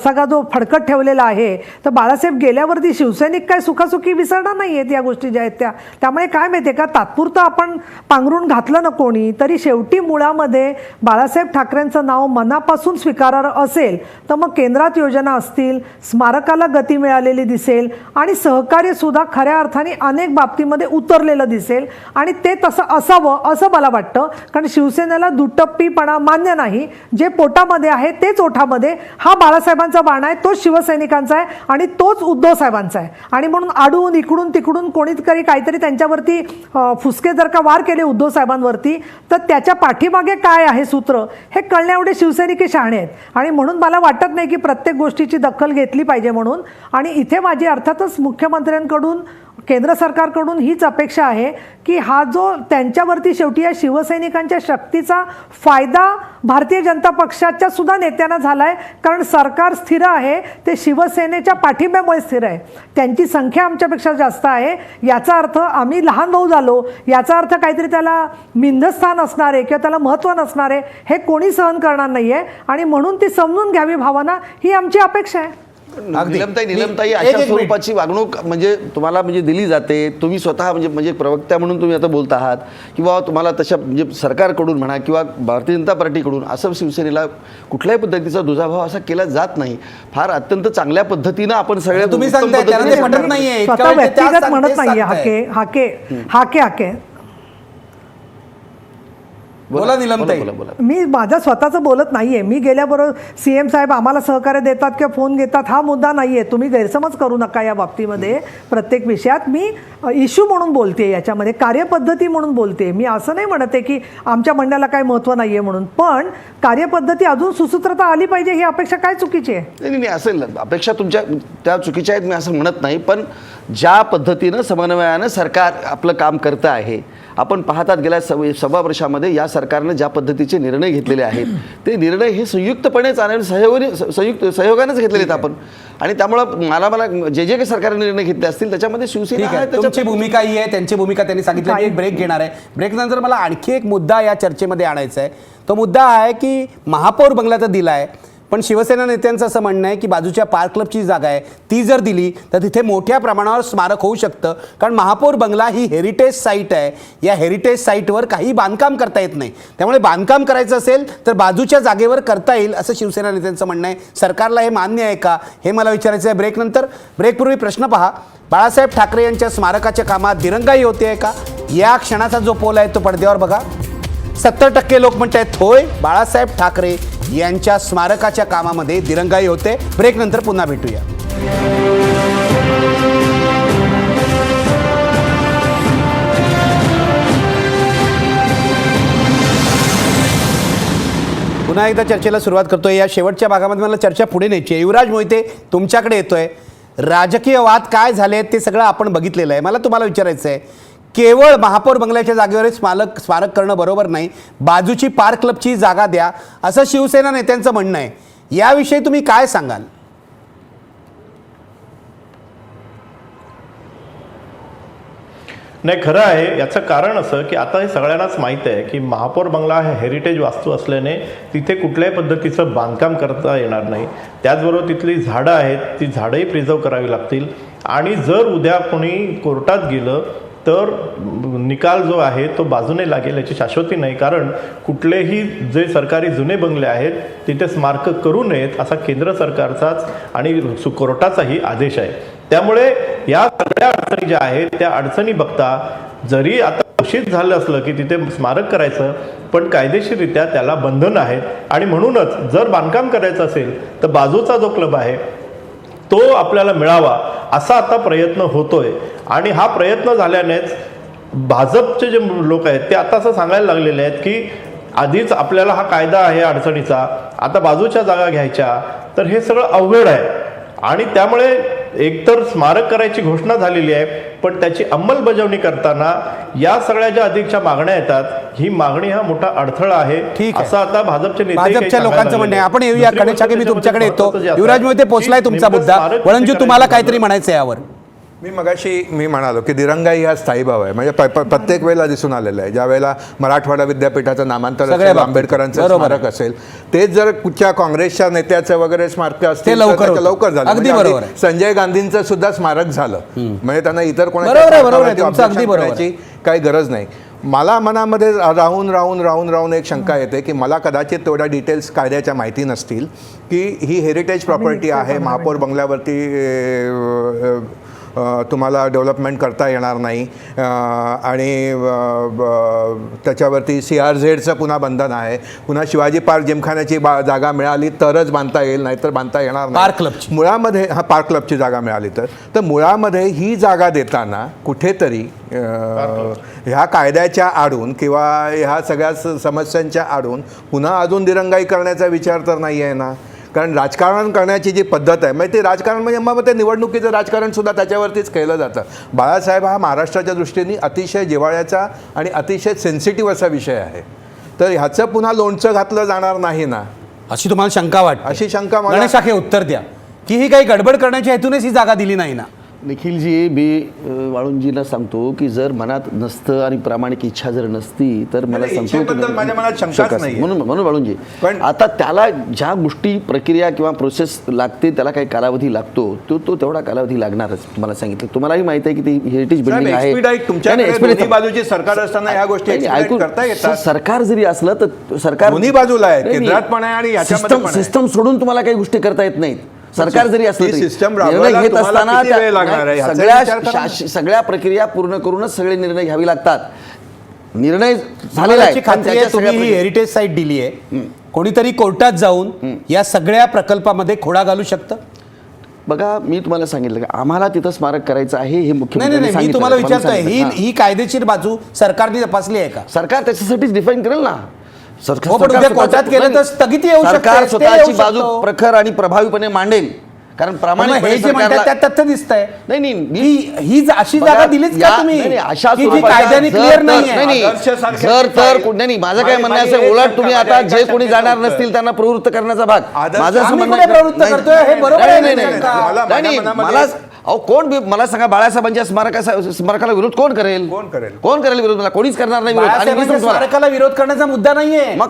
सगळा जो फडकत ठेवलेला आहे तर बाळासाहेब गेल्यावरती शिवसैनिक काय सुखासुखी विसरणार नाही आहेत या गोष्टी ज्या आहेत त्या. त्यामुळे काय माहिती आहे का, तात्पुरतं आपण पांघरून घातलं ना कोणी तरी शेवटी मुळामध्ये बाळासाहेब ठाकरेंचं नाव मनापासून स्वीकारार्ह असेल तर मग केंद्रात योजना असतील, स्मारकाला गती मिळालेली दिसेल आणि सहकार्य सुद्धा खऱ्या अर्थाने अनेक बाबतीमध्ये उतरलेलं दिसेल आणि ते तसं असावं असं मला वाटतं. कारण शिवसेनेला दुटप्पीपणा मान्य नाही. जे पोटामध्ये आहे तेच ओठामध्ये. हा बाळासाहेबांचा बाण आहे, तोच शिवसैनिकांचा आहे आणि तोच उद्धव साहेबांचा आहे. आणि म्हणून आडून इकडून तिकडून कोणीतरी काहीतरी त्यांच्यावरती फुसके जर का वार केले उद्धव साहेबांवरती तर त्याच्या पाठीमागे काय आहे सूत्र हे कळण्या एवढे शिवसैनिक शहाणे आहेत. आणि म्हणून मला वाटत नाही की प्रत्येक गोष्टीची दखल घेतली पाहिजे म्हणून. आणि इथे माझी अर्थातच मुख्यमंत्र्यांकडून केंद्र सरकारकडून हीच अपेक्षा आहे की हा जो त्यांच्यावरती शेवटी या शिवसैनिकांच्या शक्तीचा फायदा भारतीय जनता पक्षाच्या सुद्धा नेत्यांना झाला आहे. कारण सरकार स्थिर आहे ते शिवसेनेच्या पाठिंब्यामुळे स्थिर आहे. त्यांची संख्या आमच्यापेक्षा जास्त आहे याचा अर्थ आम्ही लहान भाऊ झालो याचा अर्थ काहीतरी त्याला मिंधस्थान असणार आहे किंवा त्याला महत्त्व नसणार आहे हे कोणी सहन करणार नाही आहे. आणि म्हणून ती समजून घ्यावी भावना ही आमची अपेक्षा आहे. अगदी. नीलमताई एक अशा मिनिट. स्वरूपाची वागणूक म्हणजे तुम्हाला म्हणजे दिली जाते. तुम्ही स्वतः म्हणजे प्रवक्त्या म्हणून तुम्ही आता बोलत आहात किंवा तुम्हाला तशा म्हणजे सरकारकडून म्हणा किंवा भारतीय जनता पार्टीकडून असं शिवसेनेला कुठल्याही पद्धतीचा दुजाभाव असा केला जात नाही. फार अत्यंत चांगल्या पद्धतीनं आपण सगळ्या तुम्ही उत्तम सांगताय त्यांना ते पद्धतीने पटत नाहीये. इतका स्वतः वेळ ते त्या व्यक्तिगत म्हणत नाहीये सांगताय. हाके बोला नीलमताई. बोला. मी माझं स्वतःचं बोलत नाहीये. मी गेल्याबरोबर सीएम साहेब आम्हाला सहकार्य देतात किंवा फोन घेतात हा मुद्दा नाहीये. तुम्ही गैरसमज करू नका या बाबतीमध्ये. प्रत्येक विषयात मी इश्यू म्हणून बोलते, याच्यामध्ये कार्यपद्धती म्हणून बोलते. मी असं नाही म्हणते की आमच्या म्हणण्याला काही महत्त्व नाहीये म्हणून, पण कार्यपद्धती अजून सुसूत्रता आली पाहिजे ही अपेक्षा काय चुकीची आहे? नाही असेल अपेक्षा तुमच्या त्या चुकीच्या आहेत मी असं म्हणत नाही. पण ज्या पद्धतीनं समन्वयानं सरकार आपलं काम करतं आहे, आपण पाहतात गेल्या 6 वर्षामध्ये या सरकारनं ज्या पद्धतीचे निर्णय घेतलेले आहेत ते निर्णय हे संयुक्तपणेच आणि सहयोगानेच घेतलेले आहेत आपण. आणि त्यामुळं मला जे काही सरकारने निर्णय घेतले असतील त्याच्यामध्ये शिवसेना ठीक आहे, आहे, तुमची भूमिका ही आहे, त्यांची भूमिका त्यांनी सांगितली. मी एक ब्रेक घेणार आहे. ब्रेक नंतर मला आणखी एक मुद्दा या चर्चेमध्ये आणायचा आहे. तो मुद्दा हा आहे की महापौर बंगला तर दिला आहे, पण शिवसेना नेत्यांचं असं म्हणणं आहे की बाजूच्या पार्क क्लबची जागा आहे ती जर दिली तर तिथे मोठ्या प्रमाणावर स्मारक होऊ शकतं. कारण महापौर बंगला ही हेरिटेज साईट आहे. या हेरिटेज साईटवर काही बांधकाम करता येत नाही. त्यामुळे बांधकाम करायचं असेल तर बाजूच्या जागेवर करता येईल असं शिवसेना नेत्यांचं म्हणणं आहे. सरकारला हे मान्य आहे का हे मला विचारायचं आहे. ब्रेकनंतर. ब्रेकपूर्वी प्रश्न पहा, बाळासाहेब ठाकरे यांच्या स्मारकाच्या कामात दिरंगाई होते का? या क्षणाचा जो पोल आहे तो पडद्यावर बघा. 70% लोक म्हणत आहेत होय, बाळासाहेब ठाकरे यांच्या स्मारकाच्या कामामध्ये दिरंगाई होते. ब्रेक नंतर पुन्हा भेटूया. पुन्हा एकदा चर्चेला सुरुवात करतोय. या शेवटच्या भागामध्ये मला चर्चा पुढे न्यायची आहे. युवराज मोहिते तुमच्याकडे येतोय. राजकीय वाद काय झाले ते सगळं आपण बघितलेलं आहे. मला तुम्हाला विचारायचं आहे, केवळ महापौर बंगल्याच्या जागेवर स्मारक करणं बरोबर नाही, बाजूची पार्क क्लबची जागा द्या असं शिवसेना नेत्यांचं म्हणणं आहे. याविषयी तुम्ही काय सांगाल? नाही, खरं आहे. याचं कारण असं की आता हे सगळ्यांनाच माहीत आहे की महापौर बंगला हा हेरिटेज वास्तू असल्याने तिथे कुठल्याही पद्धतीचं बांधकाम करता येणार नाही. त्याचबरोबर तिथली झाडं आहेत ती झाडंही प्रिझर्व करावी लागतील. आणि जर उद्या कोणी कोर्टात गेलं तर निकाल जो आहे तो बाजूने लागेल याची शाश्वती नाही. कारण कुठलेही जे सरकारी जुने बंगले आहेत तिथे स्मारक करू नयेत असा केंद्र सरकारचाच आणि कोर्टाचाही आदेश आहे. त्यामुळे या सगळ्या अडचणी ज्या आहेत त्या अडचणी बघता जरी आता घोषित झालं असलं की तिथे स्मारक करायचं, पण कायदेशीररित्या त्याला बंधन आहेत. आणि म्हणूनच जर बांधकाम करायचं असेल तर बाजूचा जो क्लब आहे तो आपल्याला मिळावा असा आता प्रयत्न होतोय. आणि हा प्रयत्न झाल्यानेच भाजपचे जे लोक आहेत ते आता असं सांगायला लागलेले आहेत की आधीच आपल्याला हा कायदा आहे अडचणीचा, आता बाजूच्या जागा घ्यायच्या, तर हे सगळं अवघड आहे. आणि त्यामुळे एकतर स्मारक करायची घोषणा झालेली आहे, पण त्याची अंमलबजावणी करताना या सगळ्या ज्या अधिकच्या मागण्या येतात ही मागणी हा मोठा अडथळा आहे. ठीक आहे. असं आता भाजपचे भाजपच्या लोकांचं म्हणणं आहे. आपण येऊया गणेशाके, मी तुमच्याकडे येतो. युवराज मोहिते पोचलाय तुमचा मुद्दा. वळंजू तुम्हाला काहीतरी म्हणायचं आहे यावर? मी म्हणालो की दिरंगाई हा स्थायी भाव आहे. म्हणजे प्रत्येक वेळेला दिसून आलेलं आहे. ज्या वेळेला मराठवाडा विद्यापीठाचं नामांतर असेल, आंबेडकरांचं स्मारक असेल, तेच जर कुठच्या काँग्रेसच्या नेत्याचं वगैरे स्मारक असतील तर लवकर झालं. अगदी म्हणजे बरोबर आहे. संजय गांधींचं सुद्धा स्मारक झालं. म्हणजे त्यांना इतर कोणाची कोणाची काही गरज नाही. मला मनामध्ये राहून एक शंका येते की मला कदाचित तेवढ्या डिटेल्स कायद्याच्या माहिती नसतील की ही हेरिटेज प्रॉपर्टी आहे, महापौर बंगल्यावरती तुम्हाला डेव्हलपमेंट करता येणार नाही आणि त्याच्यावरती CRZचं पुन्हा बंधन आहे. पुन्हा शिवाजी पार्क जिमखान्याची जागा मिळाली तरच बांधता येईल, नाहीतर बांधता येणार नाही. पार्क क्लबची मुळामध्ये पार्क क्लबची जागा मिळाली तर मुळामध्ये ही जागा देताना कुठेतरी ह्या कायद्याच्या आडून किंवा ह्या सगळ्या समस्यांच्या आडून पुन्हा अजून दिरंगाई करण्याचा विचार तर नाही आहे ना. कारण राजकारण करण्याची जी पद्धत आहे म्हणजे ते राजकारण म्हणजे मग ते निवडणुकीचं राजकारणसुद्धा त्याच्यावरतीच केलं जातं. बाळासाहेब हा महाराष्ट्राच्या दृष्टीने अतिशय जिव्हाळ्याचा आणि अतिशय सेन्सिटिव्ह असा विषय आहे. तर ह्याचं पुन्हा लोणचं घातलं जाणार नाही ना अशी तुम्हाला शंका वाटते? अशी शंका मला गणेशाके उत्तर द्या की ही काही गडबड करण्याच्या हेतूनच ही जागा दिली नाही ना. निखिलजी, मी वाळुंजीला सांगतो की जर मनात नसतं आणि प्रामाणिक इच्छा जर नसती तर मला नाही, सांगतो इच्छेबद्दल माझ्या मनात शंकाच शंकाच नाहीये. म्हणून वाळुंजी पण- आता त्याला ज्या गोष्टी प्रक्रिया किंवा प्रोसेस लागते त्याला काही कालावधी लागतो तो तेवढा कालावधी लागणारच. तुम्हाला सांगितलं, तुम्हालाही माहिती आहे की ती हेरिटेज बिल्डिंग आहे. एक्सपिडाईट तुमच्याकडे नाही, expedite- दोन्ही बाजूची सरकार असताना ह्या गोष्टी नाही, expedite ऐकून करता येतात. सरकार जरी असलं तर सरकार दोन्ही बाजूला आहे, नाही, नाही. केंद्रात पण आहे आणि याच्यामध्ये पण आहे. सिस्टम सोडून तुम्हाला काही गोष्टी करता येत नाहीत. सरकार जरी असलं ती तरी system निर्णय राबवायला घेत तुम्हाला असताना किती वेळ लागणार आहे, ह्याचा सगळ्या विचार करा ना. सगळ्या प्रक्रिया पूर्ण करूनच सगळे निर्णय घ्यावे लागतात. निर्णय झालेला मला आहे याची पण खात्री आहे त्याच्या तुम्ही सगळ्या ही हेरिटेज साईट दिली आहे, कोणीतरी कोर्टात जाऊन या सगळ्या प्रकल्पामध्ये खोडा घालू शकतं. बघा, मी तुम्हाला सांगितलं की आम्हाला तिथं स्मारक करायचं आहे हे नाही नाही मुख्यमंत्र्यांनी नाही, मी सांगितलं. तुम्हाला तुम्हाला विचारतोय सांगितलं. ही कायदेशीर बाजू सरकारने तपासली आहे का? सरकार त्याच्यासाठीच डिफाईन करेल ना. सरकार हो, पण उद्या स्वतः- कोर्टात केलं तर स्थगिती येऊ शकते, सरकार stay स्वतःची येऊ बाजू शकतो. प्रखर आणि प्रभावीपणे मांडेल. कारण पण मग प्रामाणिकपणे हे जे म्हणतात सरकारला- त्यात तथ्य दिसतंय नाही नाही ही अशी बघा, जागा दिलीच का या- तुम्ही नाही, नाही, अशा की जी स्वरूपात- कायद्याने जर- क्लिअर तर- नाहीये? नाही, नाही. आदर्शसारख्या जर तर फाईल- नाही नाही, माझं काय माझी- म्हणणं माझी असं एक उलट शंका, तुम्ही माझ्या आता एका जे कोणी जाणार शंकेचं नसतील त्यांना प्रवृत्त करण्याचा भाग आदर्श- माझं असं आम्ही म्हणणं कुठे प्रवृत्त नाही, करतोय? हे बरोबर आहे नाही, ना नाही, शंका? नाही, नाही, माझ्या मला मनामध्ये- अहो मला सांगा, बाळासाहेबांच्या स्मारकाला विरोध कोण करेल? कोण करेल? कोण करेल विरोध? मला कोणीच करणार नाही विरोध. आणि मी बाळासाहेबांच्या सांगतो तुम्हाला, स्मारकाला विरोध करण्याचा मुद्दा नाहीये. मग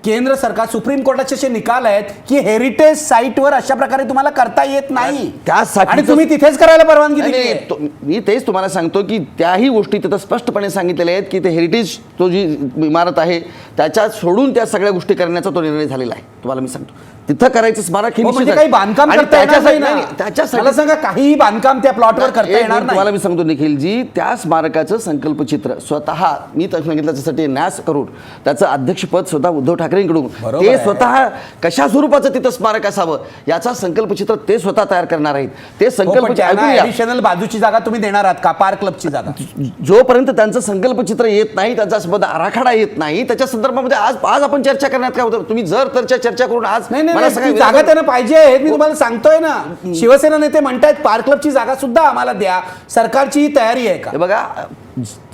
केंद्र सरकार, सुप्रीम कोर्टाचे असे निकाल आहेत की हेरिटेज साईटवर अशा प्रकारे तुम्हाला करता येत नाही त्यासाठी आणि तुम्ही तिथेच करायला परवानगी नाही, दिली नाही, आहे. मी तेच तुम्हाला सांगतो की त्याही गोष्टी तिथं स्पष्टपणे सांगितलेल्या आहेत की ते हेरिटेज तो जी इमारत आहे त्याच्यात सोडून त्या सगळ्या गोष्टी करण्याचा तो निर्णय झालेला आहे. तुम्हाला मी सांगतो तिथं करायचं स्मारक हे हो, निश्चित म्हणजे आहे. काही बांधकाम आणि करता येणार नाही त्याच्यासाठी ना. नाही, त्याच्यासाठी मला सांगा, काहीही बांधकाम त्या प्लॉटवर करता एक येणार मिनिट तुम्हाला नाही. मी सांगतो निखिलजी, त्या स्मारकाचं संकल्पचित्र स्वतः मी सांगितलं त्यासाठी न्यास करून त्याचं अध्यक्षपद स्वतः उद्धव ठाकरेंकडून बरोबर ते आहे. स्वतः कशा स्वरूपाचं तिथं स्मारक असावं याचा संकल्पचित्र ते स्वतः तयार करणार आहेत. ते हो, पण संकल्प त्यांना ऐकूया. ऍडिशनल बाजूची जागा तुम्ही देणार आहात का? पार्क क्लबची जागा जोपर्यंत त्यांचं संकल्पचित्र येत नाही, त्यांचा संबंध आराखडा येत नाही, त्याच्या संदर्भामध्ये आज आपण चर्चा करण्यात काय होतं? तुम्ही जर चर्चा करून आज नाही नाही मला नाही, सगळ्या ती जागा त्यांना पाहिजे हे मी तुम्हाला सांगतोय ना. शिवसेना नेते म्हणतायत पार्क क्लबची जागा सुद्धा आम्हाला द्या. सरकारची ही तयारी आहे का? हे बघा,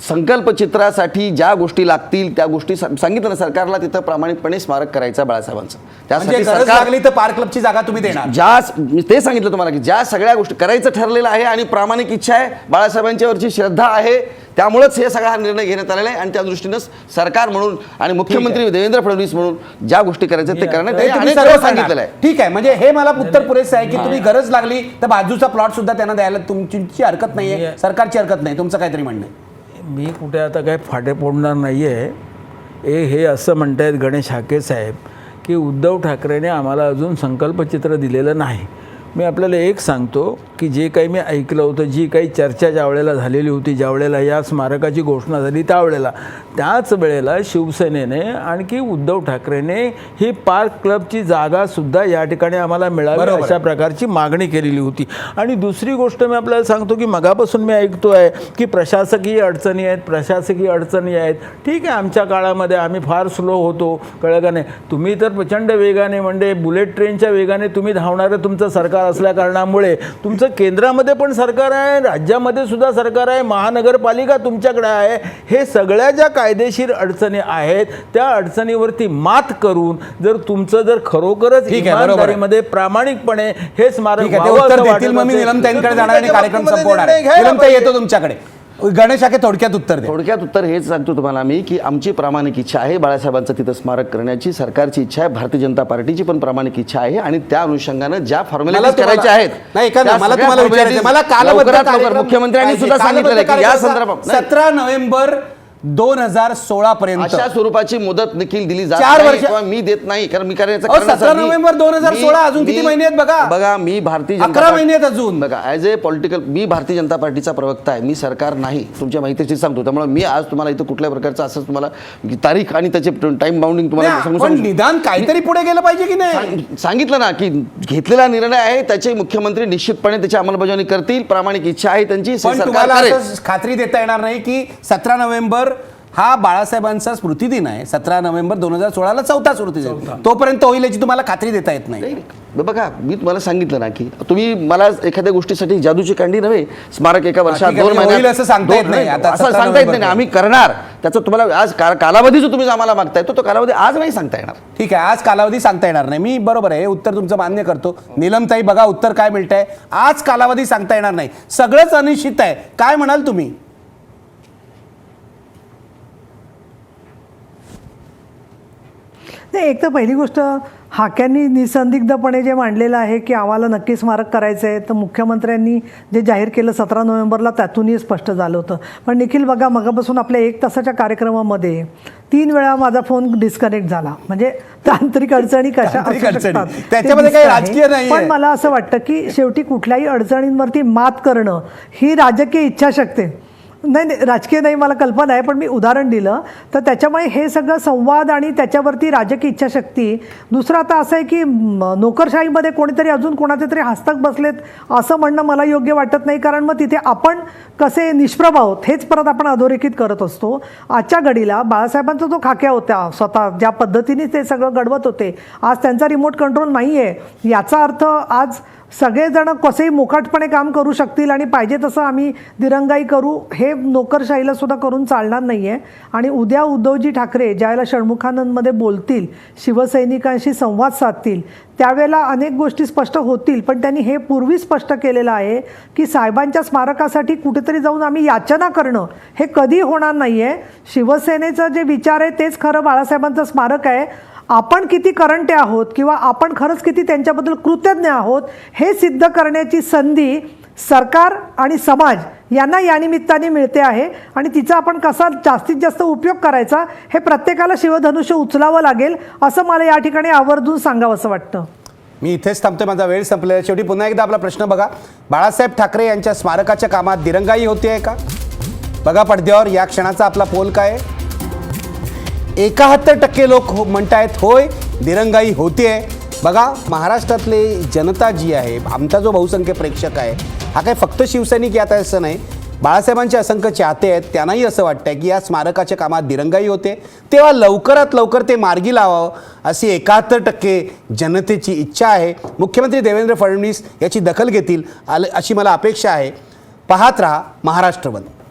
संकल्पचित्रासाठी ज्या गोष्टी लागतील त्या गोष्टी सांगितलं ना सरकारला, तिथं प्रामाणिकपणे स्मारक करायचं बाळासाहेबांचं. म्हणजे त्यासाठी गरज सरकार लागली तर पार्क क्लबची जागा तुम्ही देणार. मी ते सांगितलं तुम्हाला की ज्या सगळ्या गोष्टी करायचं ठरलेलं आहे आणि प्रामाणिक इच्छा आहे, बाळासाहेबांच्यावरची श्रद्धा आहे, त्यामुळेच हे सगळा निर्णय घेण्यात आलेला आहे. आणि त्या दृष्टीनं सरकार म्हणून आणि मुख्यमंत्री देवेंद्र फडणवीस म्हणून ज्या गोष्टी करायच्या ते करण्यात हे आले तुम्ही आणि सर्व सर्व करणार. सांगितलेलं आहे. ठीक आहे, म्हणजे हे मला उत्तर पुरेसं आहे की तुम्ही गरज लागली तर बाजूचा प्लॉट सुद्धा त्यांना द्यायला तुमची हरकत नाहीये, सरकारची हरकत नाही. तुमचं काहीतरी म्हणणं आहे? मी कुठे आता काय फाटे फोडणार नाही आहे. हे असं म्हणतायत गणेश हाके साहेब की उद्धव ठाकरेने आम्हाला अजून संकल्पचित्र दिलेलं नाही. मी आपल्याला एक सांगतो की जे काही मी ऐकलं होतं, जी काही चर्चा ज्या वेळेला झालेली होती, ज्या वेळेला या स्मारकाची घोषणा झाली त्याच वेळेला शिवसेनेने आणखी उद्धव ठाकरेने ही पार्क क्लबची जागासुद्धा या ठिकाणी आम्हाला मिळावी बरोबर अशा प्रकारची मागणी केलेली होती. आणि दुसरी गोष्ट मी आपल्याला सांगतो की मगापासून मी ऐकतो आहे की प्रशासकीय अडचणी आहेत. ठीक आहे, आमच्या काळामध्ये आम्ही फार स्लो होतो, कळलं का नाही? तुम्ही तर प्रचंड वेगाने, म्हणजे बुलेट ट्रेनच्या वेगाने तुम्ही धावणारं तुमचं सरकार असल्या कारणामुळे तुमचं केंद्रामध्ये पण सरकार आहे, राज्यामध्ये सुद्धा सरकार आहे, महानगरपालिका तुमच्याकडे आहे. हे सगळ्या ज्या कायदेशीर अडचणी आहेत त्या अडचणीवरती मात करून जर खरोखरच ठीक आहे, बरोबर आहे. इमानदारीमध्ये प्रामाणिकपणे हे स्मारक ठीक आहे, ते व्हावं उत्तर असं देतील. वाटत मग मी असेल, निलमताईंकडे तर जाणार आणि तुम्ही कार्यक्रम त्या संपवणार बाबतीमध्ये आहे. घ्यायला निलमताई पाहिजे. येतो तुमच्याकडे. गणेश हाके थोडक्यात उत्तर द्या. थोडक्यात उत्तर हेच सांगतो तुम्हाला मी की आमची प्रामाणिक इच्छा आहे बाळासाहेबांचं तिथं स्मारक करण्याची, सरकारची इच्छा आहे, भारतीय जनता पार्टीची पण प्रामाणिक इच्छा आहे. आणि त्या अनुषंगानं ज्या मला फॉर्मॅलिटीज तुम्हाला- करायच्या आहेत नाही, एका त्या मला सगळ्या तुम्हाला विचारायचं आहे. मला formalities कालबद्ध लवकरात लवकर कार्यक्रम मुख्यमंत्र्यांनी पाहिजे. सुद्धा सांगितलेलं आहे की या कालबद्ध संदर्भात नाही, 17 नोव्हेंबर 2016 पर्यंत अशा स्वरूपाची मुदत देखील दिली जात 4 नाही वर्ष- किंवा मी देत नाही. कारण मी करण्याचं अहो, 17 नोव्हेंबर 2016 अजून किती महिने आहेत बघा. बघा, मी भारतीय 11 महिने आहेत अजून. बघा, ॲज ए पॉलिटिकल मी भारतीय जनता पार्टीचा प्रवक्ता आहे, मी सरकार नाही, तुमच्या माहितीची सांगतो. त्यामुळे मी आज तुम्हाला इथं कुठल्या प्रकारचं असं तुम्हाला तारीख आणि त्याचे टाइम बाउंडिंग तुम्हाला नाही, सांगू पण शकतो. निदान काहीतरी पुढे गेलं पाहिजे की नाही? सांगितलं ना की घेतलेला निर्णय आहे त्याचे मुख्यमंत्री निश्चितपणे त्याची अंमलबजावणी करतील. प्रामाणिक इच्छा आहे त्यांची, पण सरकार तुम्हाला करेल. असं खात्री देता येणार नाही की 17 नोव्हेंबर हा बाळासाहेबांचा स्मृतिदिन आहे 17 नोव्हेंबर 2016ला 4था स्मृतिदिन. तोपर्यंत होईल याची तुम्हाला खात्री देता येत नाही. नाही बघा, मी तुम्हाला सांगितलं ना की तुम्ही मला एखाद्या गोष्टीसाठी जादूची कांडी नव्हे, स्मारक एका वर्षात ठीक आहे, 2 होईल महिन्यात असं सांगता येत नाही. आता असं 17 सांगता येत नाही. नोव्हेंबर आम्ही करणार त्याचं तुम्हाला आज कालावधी जो तुम्ही आम्हाला मागताय तो कालावधी आज नाही सांगता येणार. ठीक आहे, आज कालावधी सांगता येणार नाही. मी बरोबर आहे, उत्तर तुमचं मान्य करतो. नीलमताई बघा उत्तर काय मिळतंय. आज कालावधी सांगता येणार नाही, सगळंच अनिश्चित आहे. काय म्हणाल तुम्ही? नाही, एक तर पहिली गोष्ट हाक्यांनी निसंदिग्धपणे जे मांडलेलं आहे की आम्हाला नक्की स्मारक करायचं आहे, तर मुख्यमंत्र्यांनी जे जाहीर केलं 17 नोव्हेंबरला त्यातूनही स्पष्ट झालं होतं. पण निखिल बघा, मगापासून आपल्या 1 तासाच्या कार्यक्रमामध्ये 3 वेळा माझा फोन डिस्कनेक्ट झाला. म्हणजे तांत्रिक अडचणी कशा तांत्रिक असू अडचणी. शकतात ते त्याच्यामध्ये काही दिसतं आहे. राजकीय नाहीये. पण मला असं वाटतं की शेवटी कुठल्याही अडचणींवरती मात करणं ही राजकीय इच्छाशक्ती नाही, राजकीय नाही, मला कल्पना आहे, पण मी उदाहरण दिलं तर त्याच्यामुळे हे सगळं संवाद आणि त्याच्यावरती राजकीय इच्छाशक्ती. दुसरं आता असं आहे की नोकरशाहीमध्ये कोणीतरी अजून कोणाचे तरी हस्तक बसलेत असं म्हणणं मला योग्य वाटत नाही. कारण मग तिथे आपण कसे निष्प्रभ आहोत हेच परत आपण अधोरेखित करत असतो. आजच्या घडीला बाळासाहेबांचा जो खाक्या होता स्वतः ज्या पद्धतीने ते सगळं घडवत होते, आज त्यांचा रिमोट कंट्रोल नाही आहे. याचा अर्थ आज सगळेजण कसेही मोकाटपणे काम करू शकतील आणि पाहिजे तसं आम्ही दिरंगाई करू हे नोकरशाहीला सुद्धा करून चालणार नाही आहे. आणि उद्या उद्धवजी ठाकरे ज्यावेळेला षण्मुखानंदमध्ये बोलतील, शिवसैनिकांशी संवाद साधतील, त्यावेळेला अनेक गोष्टी स्पष्ट होतील. पण त्यांनी हे पूर्वी स्पष्ट केलेलं आहे की साहेबांच्या स्मारकासाठी कुठेतरी जाऊन आम्ही याचना करणं हे कधी होणार नाही आहे. शिवसेनेचं जे विचार आहे तेच खरं बाळासाहेबांचं स्मारक आहे. आपण किती करंटे आहोत किंवा आपण खरंच किती त्यांच्याबद्दल कृतज्ञ आहोत हे सिद्ध करण्याची संधी सरकार आणि समाज यांना या निमित्ताने मिळते आहे. आणि तिचा आपण कसा जास्तीत जास्त उपयोग करायचा हे प्रत्येकाला शिवधनुष्य उचलावं लागेल असं मला या ठिकाणी आवर्जून सांगावं असं वाटतं. मी इथेच थांबतोय, माझा वेळ संपलेला आहे. शेवटी पुन्हा एकदा आपला प्रश्न बघा, बाळासाहेब ठाकरे यांच्या स्मारकाच्या कामात दिरंगाई होते आहे का? बघा पडद्यावर या क्षणाचा आपला पोल काय आहे. 71% लोक म्हणतायत होय दिरंगाई होते आहे. बघा महाराष्ट्रातले जनता जी आहे, आमचा जो बहुसंख्य प्रेक्षक आहे हा काय फक्त शिवसैनिक यात आहे असं नाही, बाळासाहेबांचे असंख्य चाहते आहेत. त्यांनाही असं वाटतंय की या स्मारकाच्या कामात दिरंगाई होते, तेव्हा लवकरात लवकर ते मार्गी लावावं अशी 71% जनतेची इच्छा आहे. मुख्यमंत्री देवेंद्र फडणवीस याची दखल घेतील अशी मला अपेक्षा आहे. पाहत रहा महाराष्ट्र बंद.